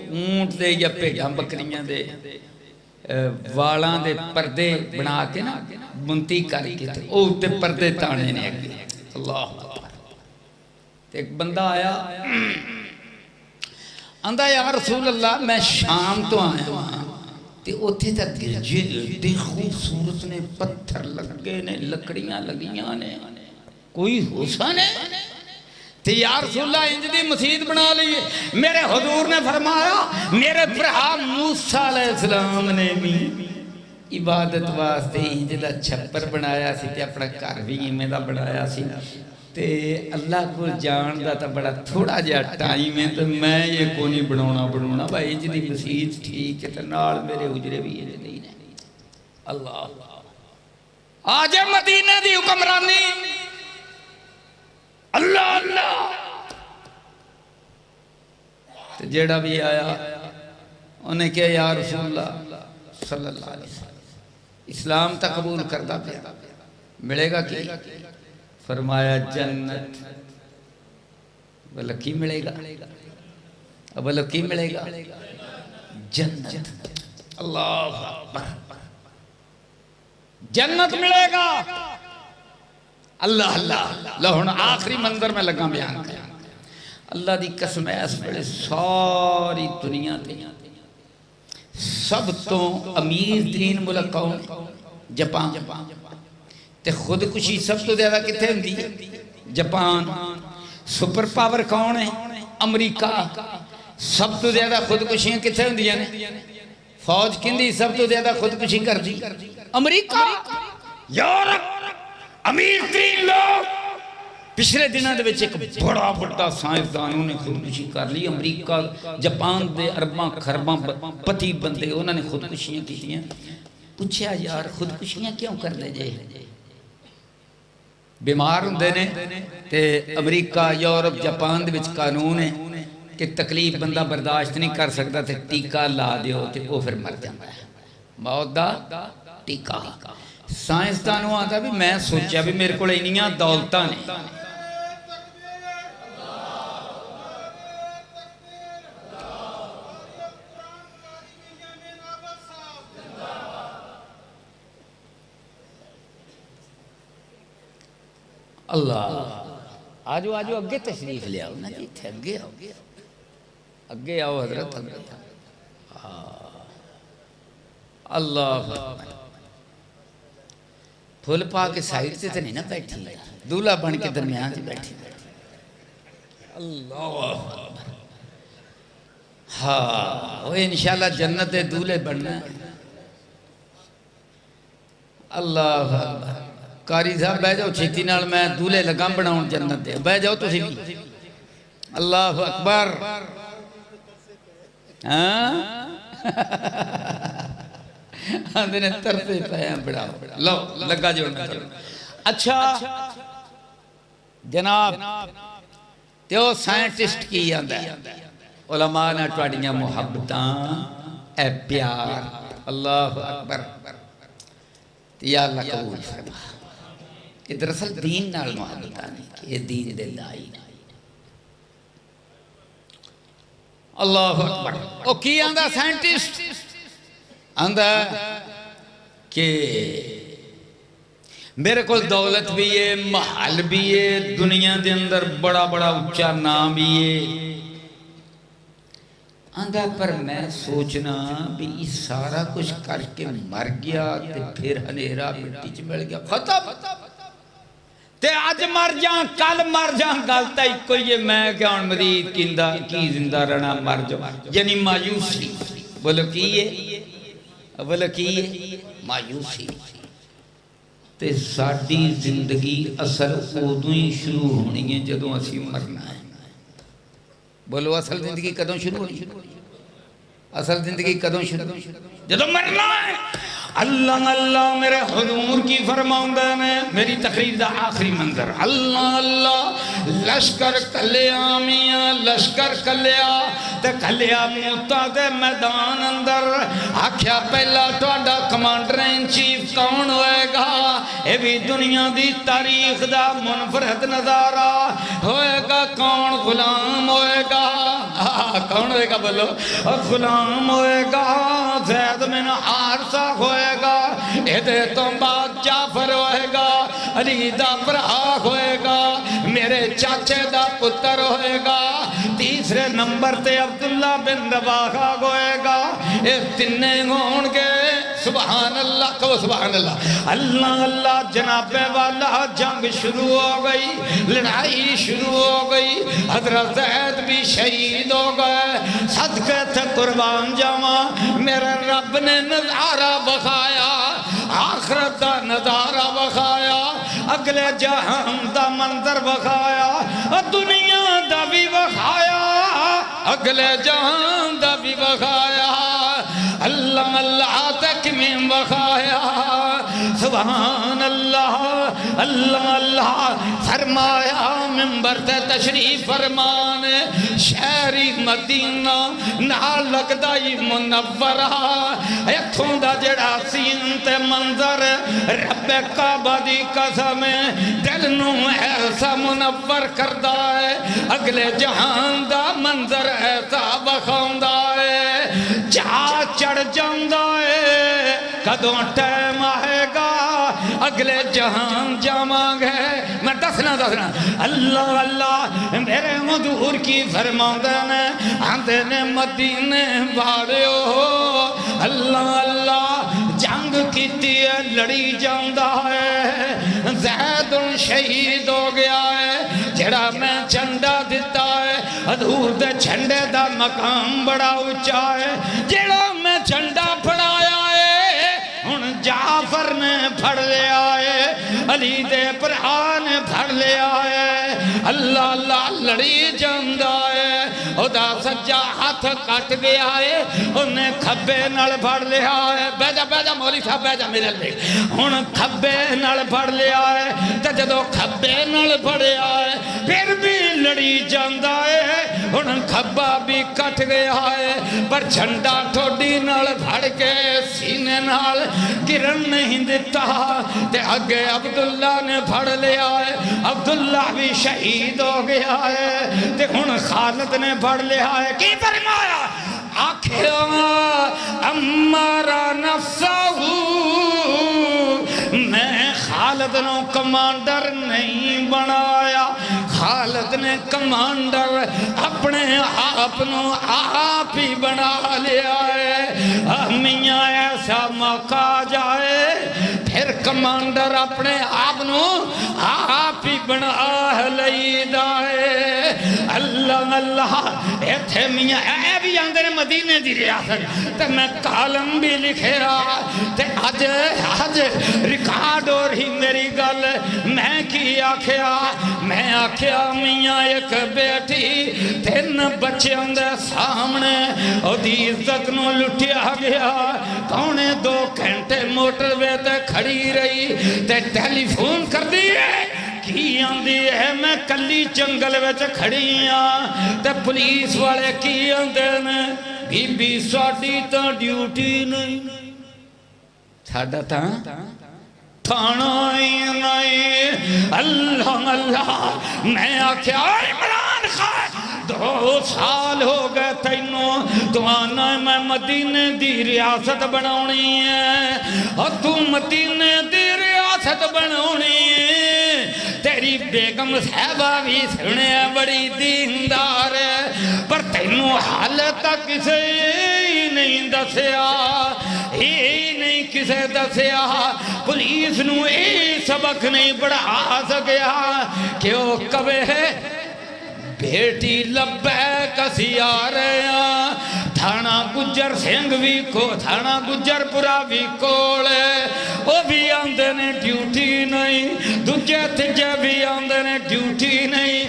اونٹ دے یا پیڑاں بکریاں دے والان دے پردے بنا کے نا منتی کر کے تھے او تے پردے تانے نے اگے اللہ تے ایک بندہ آیا اندھا یا رسول اللہ میں شام تو آیا ہوں تے اوتھے تا گرجے دے خوبصورت نے پتھر لگے نے لکڑیاں لگیاں نے کوئی حسن ہے تے یا رسول اللہ انج دی مسجد بنا لیے میرے حضور نے فرمایا میرے برہا موسیٰ علیہ السلام نے بھی عبادت واسطے انج دا چھپر بنایا سی تے اپنا گھر بھی میں دا بنایا سی تے اللہ کو جان دا تا بڑا تھوڑا جا ٹائم ہے تو میں یہ کو نہیں بنانا بھائی انج دی مسجد ٹھیک ہے تے نال میرے حجرے بھی یہ نہیں ہے اللہ آج مدینہ دی حکمرانی اللہ اللہ تو جیڑا بھی آیا انہیں کہا یا رسول اللہ صلی اللہ علیہ وسلم اسلام تا قبول کردہ پیا ملے گا کی فرمایا جنت بلہ کی ملے گا بلہ کی ملے گا جنت اللہ اکبر جنت ملے گا اللہ اللہ لہن آخری منظر میں لگا بیان کیا اللہ دی قسم ایس بڑے ساری دنیا تے سب تو امیر ترین ملک کون جاپان تے خودکشی سب تو زیادہ کتے ہوندی ہے جاپان سپر پاور کون ہے امریکہ سب تو زیادہ خودکشیاں کتے ہوندی ہیں فوج کندی سب تو زیادہ خودکشی کر دی امریکہ یورپ امیر ترین لوگ پچھلے دنوں دے وچ ایک بڑا بڑا سائنسدانوں نے خودکشی کر لی امریکہ جاپان دے ارباں خرباں پتی بندے انہوں نے خودکشیاں کی ہیں پوچھا یار خودکشیاں کیوں کر دے جے بیمار ہوندے نے تے امریکہ یورپ جاپان دے وچ قانون ہے کہ تکلیف بندہ برداشت نہیں کر سکتا تے ٹیکہ لا دیو تے وہ پھر مر جاتا ہے موت دا ٹیکہ سائنسدانوں آتا بھی میں سوچا بھی میرے کو انیاں دولتاں نے اللہ آجو آجو اگے تشریف لے آؤ نا جی تھے اگے آؤ اگے آؤ حضرت اللہ پھول پا کے سائیڈ سے نہیں نا بیٹھی دولہ بن کے درمیان سے بیٹھی اللہ ہاں وہ انشاءاللہ جنت دولے بننا اللہ قاری صاحب بہ جاؤ چھیتی نال میں دولے لگام بناؤں جنت دے بہ جاؤ تو سی بھی اللہ اکبر آندھنے ترتے پہیاں بڑھاؤ لو لگا جوڑنا اچھا جناب تیو سائنٹسٹ کی آندھا ہے علماء نے ٹواڑیاں محبتاں اے پیار اللہ اکبر یا اللہ قبول فرما کہ دراصل دین نال محبتاں نہیں کہ یہ دین دل آئی اللہ اکبر او کی آندھا سائنٹسٹ آندھا کہ میرے کو دولت بھی ہے محل بھی ہے دنیا دے اندر بڑا بڑا اچھا نام بھی ہے آندھا پر میں سوچنا بھی سارا کچھ کر کے مر گیا تے پھر ہنیرا مٹی چ مل گیا ختم تے آج مر جان کل مر جان گلتا ہی کوئی یہ میں کیا ان مزید کی زندہ رہنا مر جاؤ یعنی مایوسی بولو کیے مایوسی تے ساڑی زندگی اثر ادوں ہی شروع ہونی ہے جدوں اسی مرنا ہے بولو اصل زندگی کدوں شروع ہونی اصل زندگی کدوں شروع جدوں مرنا ہے اللہ اللہ میرے حضور کی فرماؤندہ میں میری تقریر دا آخری منظر اللہ اللہ لشکر کلیا میاں لشکر کلیا تے کلیا موتا دے میدان اندر آکھیا پہلا توڑا کمانڈر ان چیف کون ہوئے گا اے بھی دنیا دی تاریخ دا منفرد نظارہ ہوئے گا کون غلام ہوئے گا کون ہوئے گا بولو غلام ہوئے گا زید من حارثہ ہوئے گا ایدے تو بعد جعفر ہوئے گا علی دا برا ہوئے گا میرے چاچے دا پتر ہوئے گا تیسرے نمبر تے عبداللہ بن رواحہ ہوئے گا ایک تننے گھون گے سبحان اللہ کہو سبحان اللہ اللہ اللہ جناب والا جنگ شروع ہو گئی لڑائی شروع ہو گئی حضرت زید بھی شہید ہو گئے صدقے تھے قربان جاما میرے رب نے نظارہ بخایا آخرت دا نظارہ بخایا اگلے جہان دا منظر بخایا دنیا دا بھی بخایا اگلے جہان دا بھی بخایا اللہ اللہ تک میں بخایا سبحان اللہ اللہ اللہ فرمایا منبر تے تشریف فرمان شہری مدینہ نال لگدائی منورہ ایتھوں دا جڑا سین تے منظر رب کعبہ دی قسم دل نو ایسا منور کردہ ہے اگلے جہان دا منظر ایسا بخاندہ ہے جہاں چڑھ جاندہ ہے کدوں ٹائم آئے گا اگلے جہان جاماں گے میں دسنا اللہ اللہ میرے حضور کی فرماندے نے آندے نے مدینے بارے ہو اللہ اللہ جنگ کیتی ہے لڑی جاندہ ہے زید شہید ہو گیا ہے جڑا میں جھنڈا دیتا ہے حضور دے جھنڈے دا مقام بڑا اونچا ہے جڑا میں جھنڈا پھڑایا ہے ہن جعفر نے پھڑ لیا ہے علی دے بھرا نے پھڑ لیا ہے اللہ اللہ لڑی جاندہ ہے او دا سجا ہاتھ کٹ گیا ہے انہیں کھبے نال پھڑ لیا ہے بیجا مولی صاحب بیجا میرے لئے ہن کھبے نال پھڑ لیا ہے تے جدو کھبے نال پھڑیا ہے پھر بھی لڑی جاندا ہے ہن کھبا بھی کٹ گیا ہے پر جھنڈا ٹھوڈی نال پھڑ کے سینے نال گرن نہیں دیتا تے اگے عبداللہ نے پھڑ لیا ہے عبداللہ بھی شہید ہو گیا ہے تے ہن خالد نے پھڑ لیا ہے کی فرمایا آکھیا امارا نفسہو میں خالد نو کمانڈر نہیں بنایا خالد نے کمانڈر اپنے آپ نو آپ ہی بنا لیا ہے میاں ایسا موقع جائے پھر کمانڈر اپنے آپ نو آپ ہی بنا لیدا ہے اللہ اللہ ایتھے میاں اے بھی آندے نے مدینے دی ریاست تے میں کالم بھی لکھے رہا تے آج ریکارڈ ہو رہی میری گل میں کی آکھیا میں آکھیا میاں ایک بیٹی 3 بچے اندے سامنے او دی عزت نو لٹیا گیا پونے 2 گھنٹے موٹر وے تے کھڑی رہی تے ٹیلی فون کر دیئے کی آندی ہے میں کلی جنگل وچ کھڑی ہاں تے پولیس والے کی آندے نے بی بی ساڈی تا ڈیوٹی نہیں ساڈا تا تھانا ہی نہیں اللہ اللہ میں آکھیا عمران خان 2 سال ہو گئے تینوں تو آنا میں مدینے دی ریاست بناونی ہے اور تو مدینے دی ریاست بناونی ہے تیری بیگم صاحبہ بھی سنے بڑی دیندار ہے پر تینوں حالت تک کسے ہی نہیں دسیا ہی نہیں کسے دسیا پولیس نو اے سبق نہیں پڑھا سکیا کہ وہ کبے بیٹی لبے کسی آ رہے ہیں تھانا گجر سنگھ بھی کو تھانا گجر پورا بھی کولے وہ بھی آندے نے ڈیوٹی نہیں دجے تجے بھی آندے نے ڈیوٹی نہیں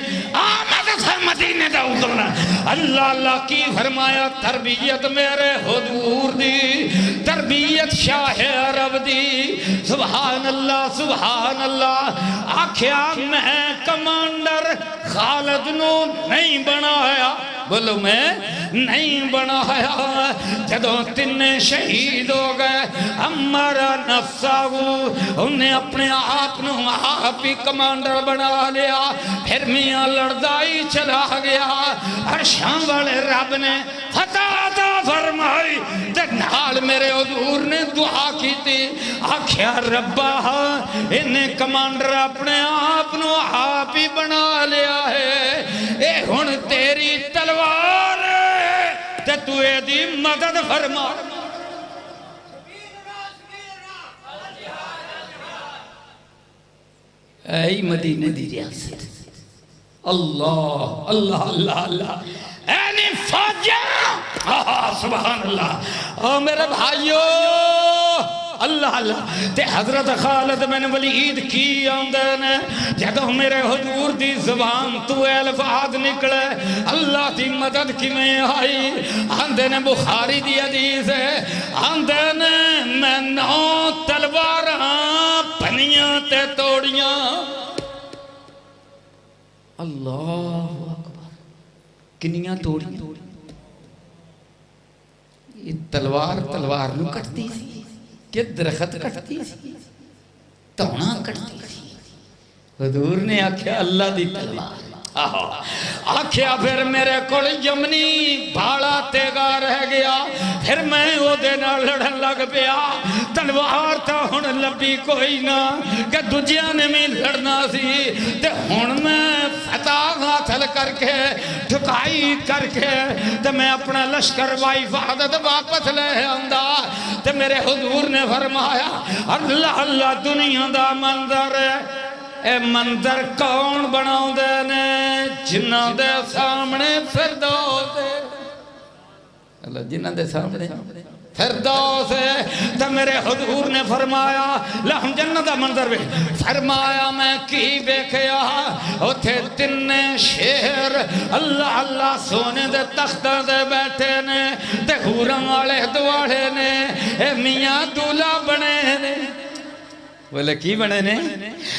آمد سے مدینے دا اترنا اللہ اللہ کی فرمایا تربیت میرے حضور دی تربیت شاہ عرب دی سبحان اللہ آکھیا میں کمانڈر خالد نو نہیں بنایا بولو میں نہیں بنایا جدو 3 شہید ہو گئے ہمارا نفساو انہیں اپنے آپ ہی کمانڈر بنا لیا پھر میاں لڑدائی چلا گیا عرشاں والے رب نے فتح عطا فرمائی نال میرے حضور نے دعا کی تھی آکھیا ربا انہیں کمانڈر اپنے آپ ہی بنا لیا ہے اے ہن تیری تلوار تے تو اے دی مدد فرما اے مدینے دی ریاست اللہ اللہ اللہ اللہ اینی فاجر سبحان اللہ او میرے بھائیو اللہ اللہ تے حضرت خالد بن ولید کی آمدن جدو میرے حضور دی زبان تو الفاظ نکلے اللہ دی مدد کی میں آئی آندن بخاری دی حدیث ہے آندن میں 9 تلواراں پنیاں تے توڑیاں اللہ اکبر کنیاں توڑیاں یہ تلوار نو کٹتی سی کہ درخت کٹتی سی تونا کٹتی سی حضور نے آکھیا اللہ دی تلوار آکھیا پھر میرے کل یمنی بھاڑا تیگا رہ گیا پھر میں وہ دینا لڑن لگ پیا تلوار تا ہن لبی کوئی نہ کہ دجیاں نے میں لڑنا سی تے ہن میں فتح حاصل کر کے ٹھکائی کر کے تے میں اپنا لشکر حفاظت واپس لے آندا تے میرے حضور نے فرمایا اللہ اللہ دنیا دا منظر اے منظر کون بناؤ دے نے جنہ دے سامنے فردوس اللہ جنہ دے سامنے فردوس تو میرے حضور نے فرمایا لہم جنت منظر بھی فرمایا میں کی بیکھیا اتھے 3 شیر اللہ اللہ سونے دے تختہ دے بیٹھے نے تے حوراں والے دوالے نے اے میاں دولا بنے نے بولے کی بنے نے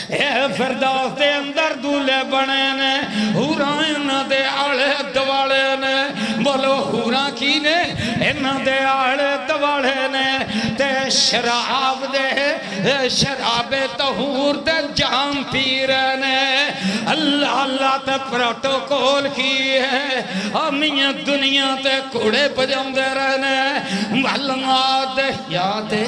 اے فردوس دے اندر دولے بنے نے حوراں انہاں دے آلے دوالے نے بولو حوراں کی نے انہاں دے آلے دوالے نے تے شراب دے شراب طہور دے جام پی رہے نے اللہ اللہ تے پروٹوکول کی ہے میاں دنیا تے کوڑے بجاؤں دے رہنے والمات یاد ہے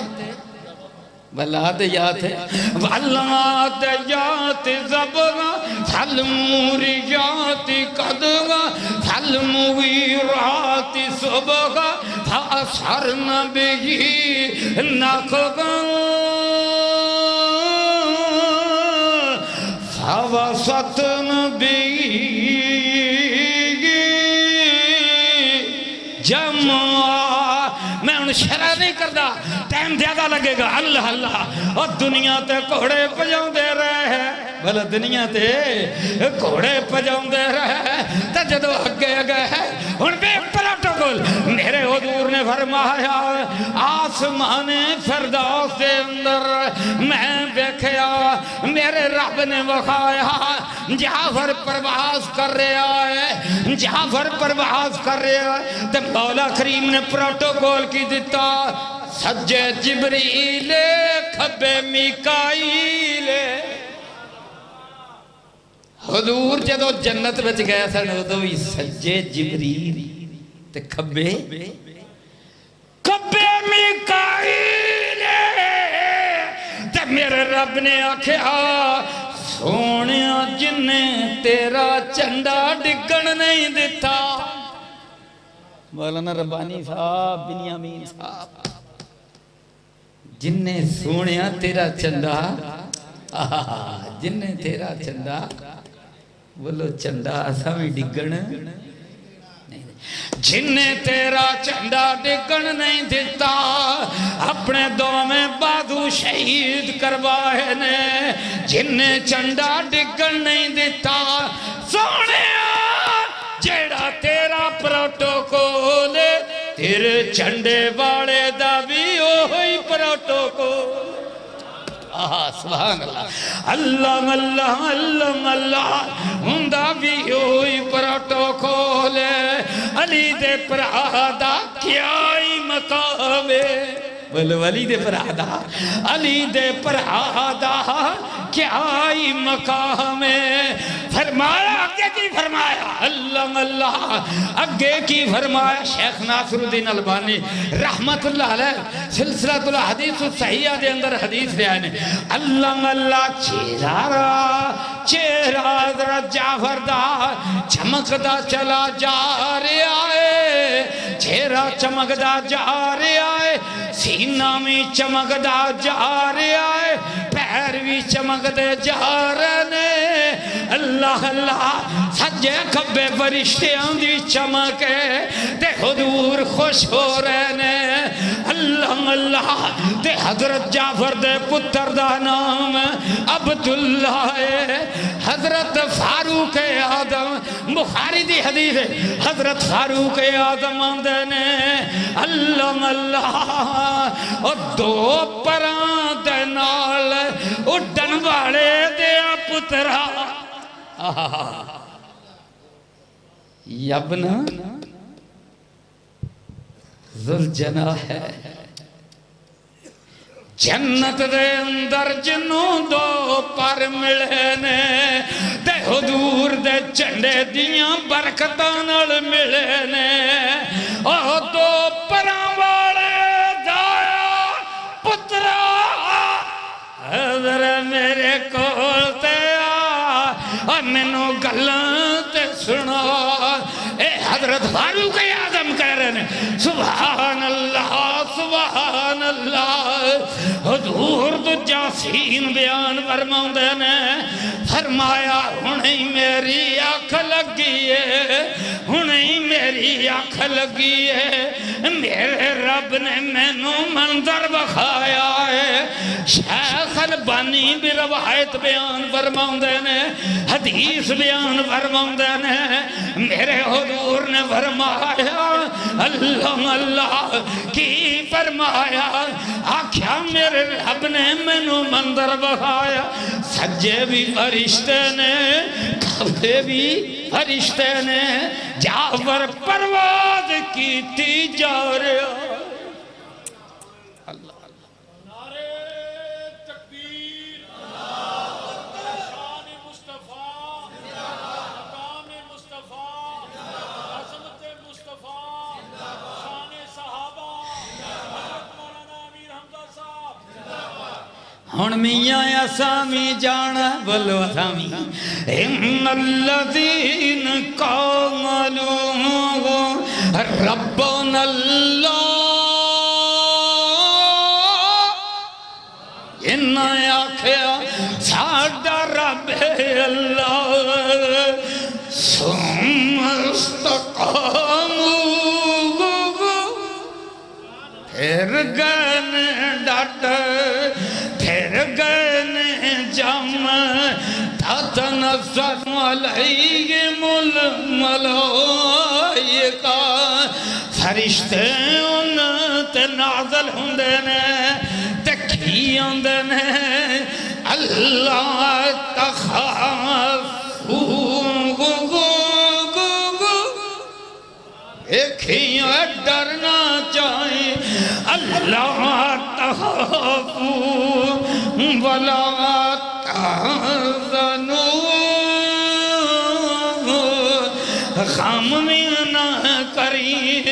ولاد یاد ہے والمات یاد زبغا فالموریات قدغا فالمویرات صبغا فأسحرن بہی نقغا فوسطن بہی جمعہ میں ان شرح نہیں کردہ ٹائم زیادہ لگے گا اللہ اللہ اور دنیا تے کوڑے پجاؤں دے رہے ہیں بھلا دنیا تے کوڑے پجاؤں دے رہے ہیں تجدو اگے اگے ہے ان پہ پروٹوکول میرے حضور نے فرمایا آسمان فردوس کے اندر میں دیکھیا میرے رب نے بخایا جعفر پرواز کر رہا ہے جعفر پرواز کر رہا ہے تو مولا کریم نے پروٹوکول کی دیتا سجے جبریل کھبے میکائیل حضور جدو جنت بچ گیا تھا تو بھی سجے جبریل تے کھبے میکائیل تے میرے رب نے آکھیا سونیا جنہیں تیرا چندہ ڈگن نہیں دیتا مولانا ربانی صاحب بنیامین صاحب جنہیں سونیا تیرا چندہ جنہیں تیرا چندہ بولو چندہ ایسا بھی ڈگن جنہیں تیرا چندہ ڈگن نہیں دیتا اپنے دو میں بادو شہید کروائے نے جنہیں چندہ ڈگن نہیں دیتا سونے جیڑا تیرا پروٹوکول تیرے چنڈے والے دا بھی اوہی پروٹوکول سبحان اللہ اللہ اللہ اللہ اللہ ہندہ بھی ہوئی پروٹوکول علی دے پرادہ کیا ہی مقام ہے بولو علی دے پرادہ علی دے پرادہ کیا ہی مقام ہے فرمایا اگے کی فرمایا اللہ اللہ اگے کی فرمایا شیخ ناصر الدین البانی رحمت اللہ علیہ سلسلۃ الحدیث الصحیحہ دے اندر حدیث لے آئے اللہ اللہ چہرہ حضرت جعفر دا چمکدا چلا جا رہا ہے چہرہ چمکدا جا رہا ہے سینہ میں چمکدا جا رہا ہے پیر بھی چمکدے جا رہے اللہ اللہ سجے کھبے فرشتے آندھی چمکے تے حضور خوش ہو رہے اللہ اللہ تے حضرت جعفر دے پتر دا نام عبداللہ ہے حضرت فاروق آدم بخاری دی حدیث ہے حضرت فاروق آدم آندھے نے اللہ اللہ اور دو پران دے نال اڈن والے دیا پترا یبنا ذوالجناح ہے جنت دے اندر جنوں دو پر ملے نے تے حضور دے چنڈے دیاں برکتاں نال ملے نے او دو پراں والے دایا پترا حضر میرے کول تے آ مینوں گلاں تے سنا اے حضرت فاروق اعظم کہہ رہے ہیں سبحان اللہ سبحان اللہ حضور تو جاسین بیان فرماؤں نے فرمایا ہنہیں میری آنکھ لگی ہے ہنہیں میری آنکھ لگی ہے میرے رب نے مینوں منظر بخایا ہے شیخ البانی بھی روایت بیان فرماؤں نے حدیث بیان فرماؤں نے میرے حضور نے فرمایا اللہ اللہ کی فرمایا آکھیا میرے رب نے مینوں مندر بخایا سجے بھی فرشتے نے کھبے بھی فرشتے نے جاور پرواز کیتی جا رہا ہن میاں اسامی جانا بولو اسامی ان الذین قالوا ربنا اللہ ان آکھیا ساڈا رب اللہ ثم استقاموا پھر گئے ڈٹ پھر گئے جم تتنزل علیہم الملائکہ فرشتے ان تے نازل ہوندے نے تے کی ہوندے نے اللہ تخافوا ایکھیاں ڈرنا چاہیے اللہ تخافوا ولا تحزنوا غم میں نہ کری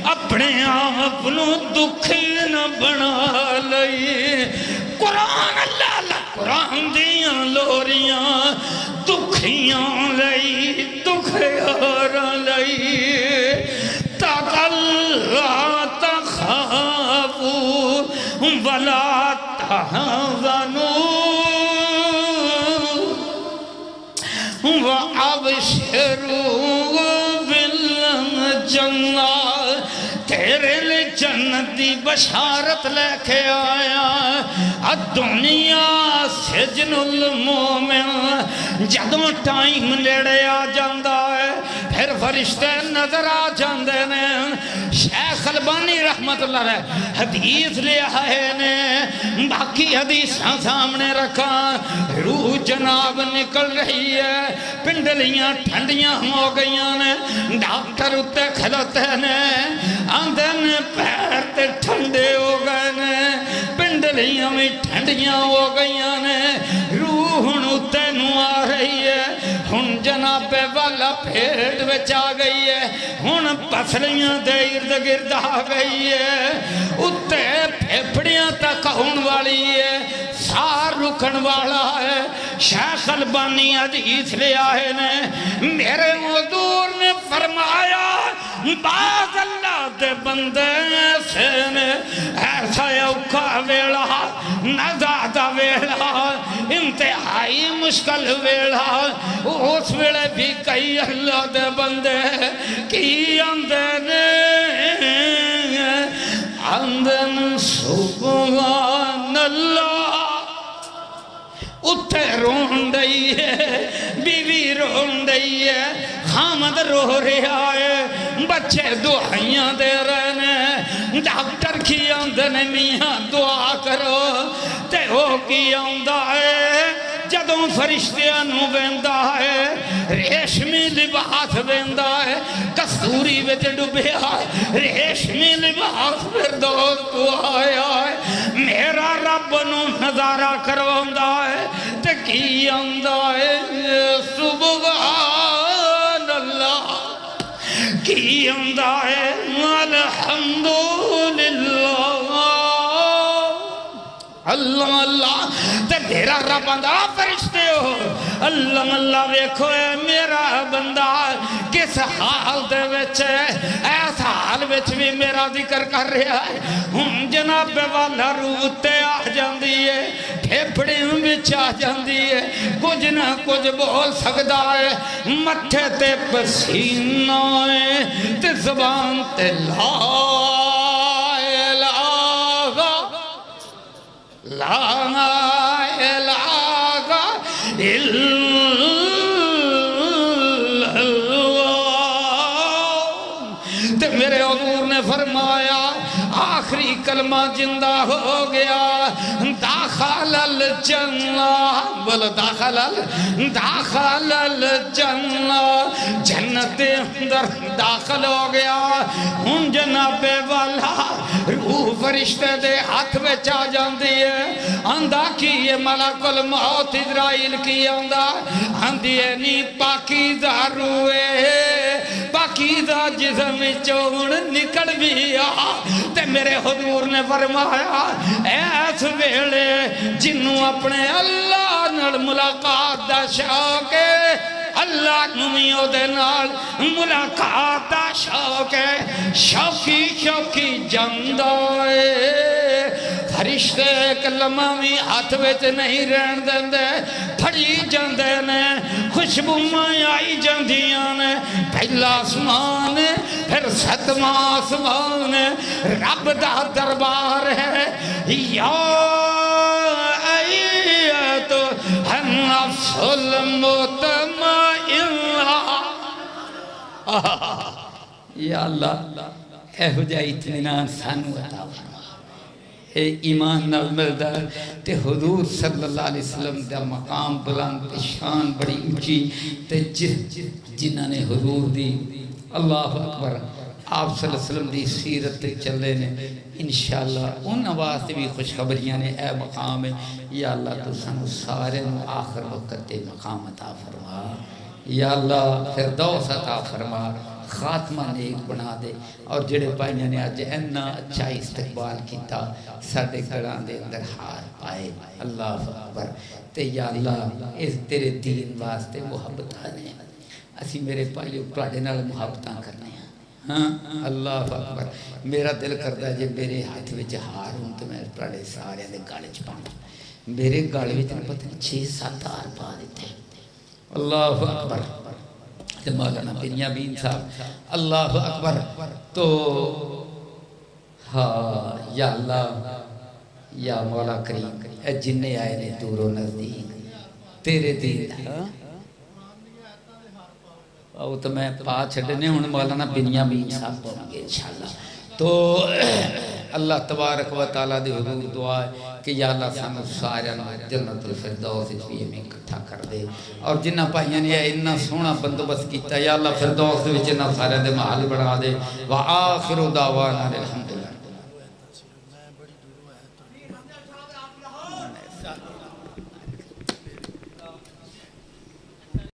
اپنے آپ نو دکھی نہ بنا لئی قرآن اللہ اللہ قرآن دیاں لوریاں دکھیاں لئی دکھیاں لئی لا تخافوا ولا تحزنوا وابشروا بالجنہ تیرے لئے جنت دی بشارت لے کے آیا الدنیا سجن المومن جدوں ٹائم نیڑے آ جاندہ ہے پھر فرشتے نظر آ جاندے نے شیخ البانی رحمت اللہ رہے حدیث لے آئے نے باقی حدیثاں سامنے رکھا روح جناب نکل رہی ہے پنڈلیاں ٹھنڈیاں ہو گئیاں نے ڈاکٹر اتے کھلوتے نے آندے نے پیر تے ٹھنڈے ہو گئے نے پنڈلیاں میں ٹھنڈیاں ہو گئیاں نے روح اتے نو آ رہی ہے ہن جناب والا پھیٹ وچ آ گئی ہے ہن پسلیاں دے ارد گرد آ گئی ہے اتے پھیپڑیاں تک ہون والی ہے سار رکھن والا ہے شیخ البانی حدیث لے آئے نے میرے حضور نے فرمایا بعض اللہ دے بندے ایسے نے ایسا اوکھا ویڑا نزادہ ویڑا انتہائی مشکل ویڑا اس ویڑے بھی کئی اللہ دے بندے کی اندن سبحان اللہ اتھے رون دئی ہے بیوی رون دئی ہے خامد رو رہا ہے بچے دعائیاں دے رہنے ڈاکٹر کی آندن میاں دعا کرو تے ہو کی آندہ ہے جدوں فرشتیاں نو ویندہ ہے ریشمی لباس ویندہ ہے کستوری وچ ڈبیا ریشمی لباس فردوس تو آیا ہے میرا رب نو نظارہ کرواندہ ہے تے کی آندہ ہے سبحان اللہ کی آندہ ہے الحمدللہ اللہ اللہ تے میرا رب آندہ فرشتے ہو اللہ اللہ ویکھو اے میرا بندہ کس حال دے وچ ہے ایس حال وچ بھی میرا ذکر کر رہا ہے ہم جناب والا روح تے آ جاندی ہے پھیپڑی وچ آ جاندی ہے کچھ نہ کچھ بول سکدا ہے مٹھے تے پسینہ ہے تے زبان تے لا الہ الا اللہ میرے حضور نے فرمایا آخری کلمہ زندہ ہو گیا داخل الجنہ بولو داخل الجنہ جنت اندر داخل ہو گیا ہن جناب والا روح فرشتے دے ہاتھ میں چاہ جاندی ہے آندھا کی یہ ملک الموت اسرائیل کی آندھی ہے نی پاکیزہ روئے پاکیزہ جسم چون نکل بھی تے میرے حضور نے فرمایا ایس ویلے جنوں اپنے اللہ نال ملاقات دا شوق ہے اللہ نمیوں دے نال ملاقات دا شوق ہے شوقی جاندائے فرشتے ایک لمحہ بھی ہاتھ وچ نہیں رہن دیندے پھڑی جاندے نے خوشبو میں آئی جاندیاں نے پہلا آسمان پھر ستواں آسمان رب دا دربار ہے یا ایت النفس المطمئنہ یا اللہ اے ہو جائے اطمینان سانو عطا فرما اے ایمان نال ملدا تے حضور صلی اللہ علیہ وسلم دا مقام بلند تے شان بڑی اونچی تے جنہاں نے حضور دی اللہ اکبر آپ صلی اللہ علیہ وسلم دی سیرت تے چلے نے انشاءاللہ ان واسطے بھی خوشخبریاں نے اے مقام ہے یا اللہ تو سانو سارے نو آخر وقت تے مقام عطا فرما یا اللہ فردوس عطا فرما خاتمہ نیک بنا دے اور جڑے پائیاں نے آج اینا اچھا استقبال کیتا ساڑھے گھران دے اندر ہار پائے اللہ اکبر تے یا اللہ اس تیرے دین واسطے محبتہ نے اسی میرے پائیوں پراڑے نال محبتہ کرنے ہیں ہاں اللہ اکبر میرا دل کردہ ہے جب میرے ہاتھ وچ ہار ہوں تو میں پراڑے سارے دے گالے چپاؤں میرے گالے وچ نے پتہ 6-7 ہار پا دیتے اللہ اکبر مولانا بنیامین صاحب اللہ اکبر تو ہاں یا اللہ یا مولا کریم اے جننے آئے نے دور و نزدیک تیرے دین وہ تو میں پا چھڑنے ہوں مولانا بنیامین صاحب بولیں گے انشاءاللہ تو اللہ تبارک و تعالیٰ دے حضور دعا ہے کہ یا اللہ سانو سارے جنت الفردوس بھی میں اکٹھا کر دے اور جنہ پائیاں نے اتنا سونا بندوبست کیتا یا اللہ فردوس بھی جنہ سارے دے محل بنا دے وآخر دعوانا الحمدللہ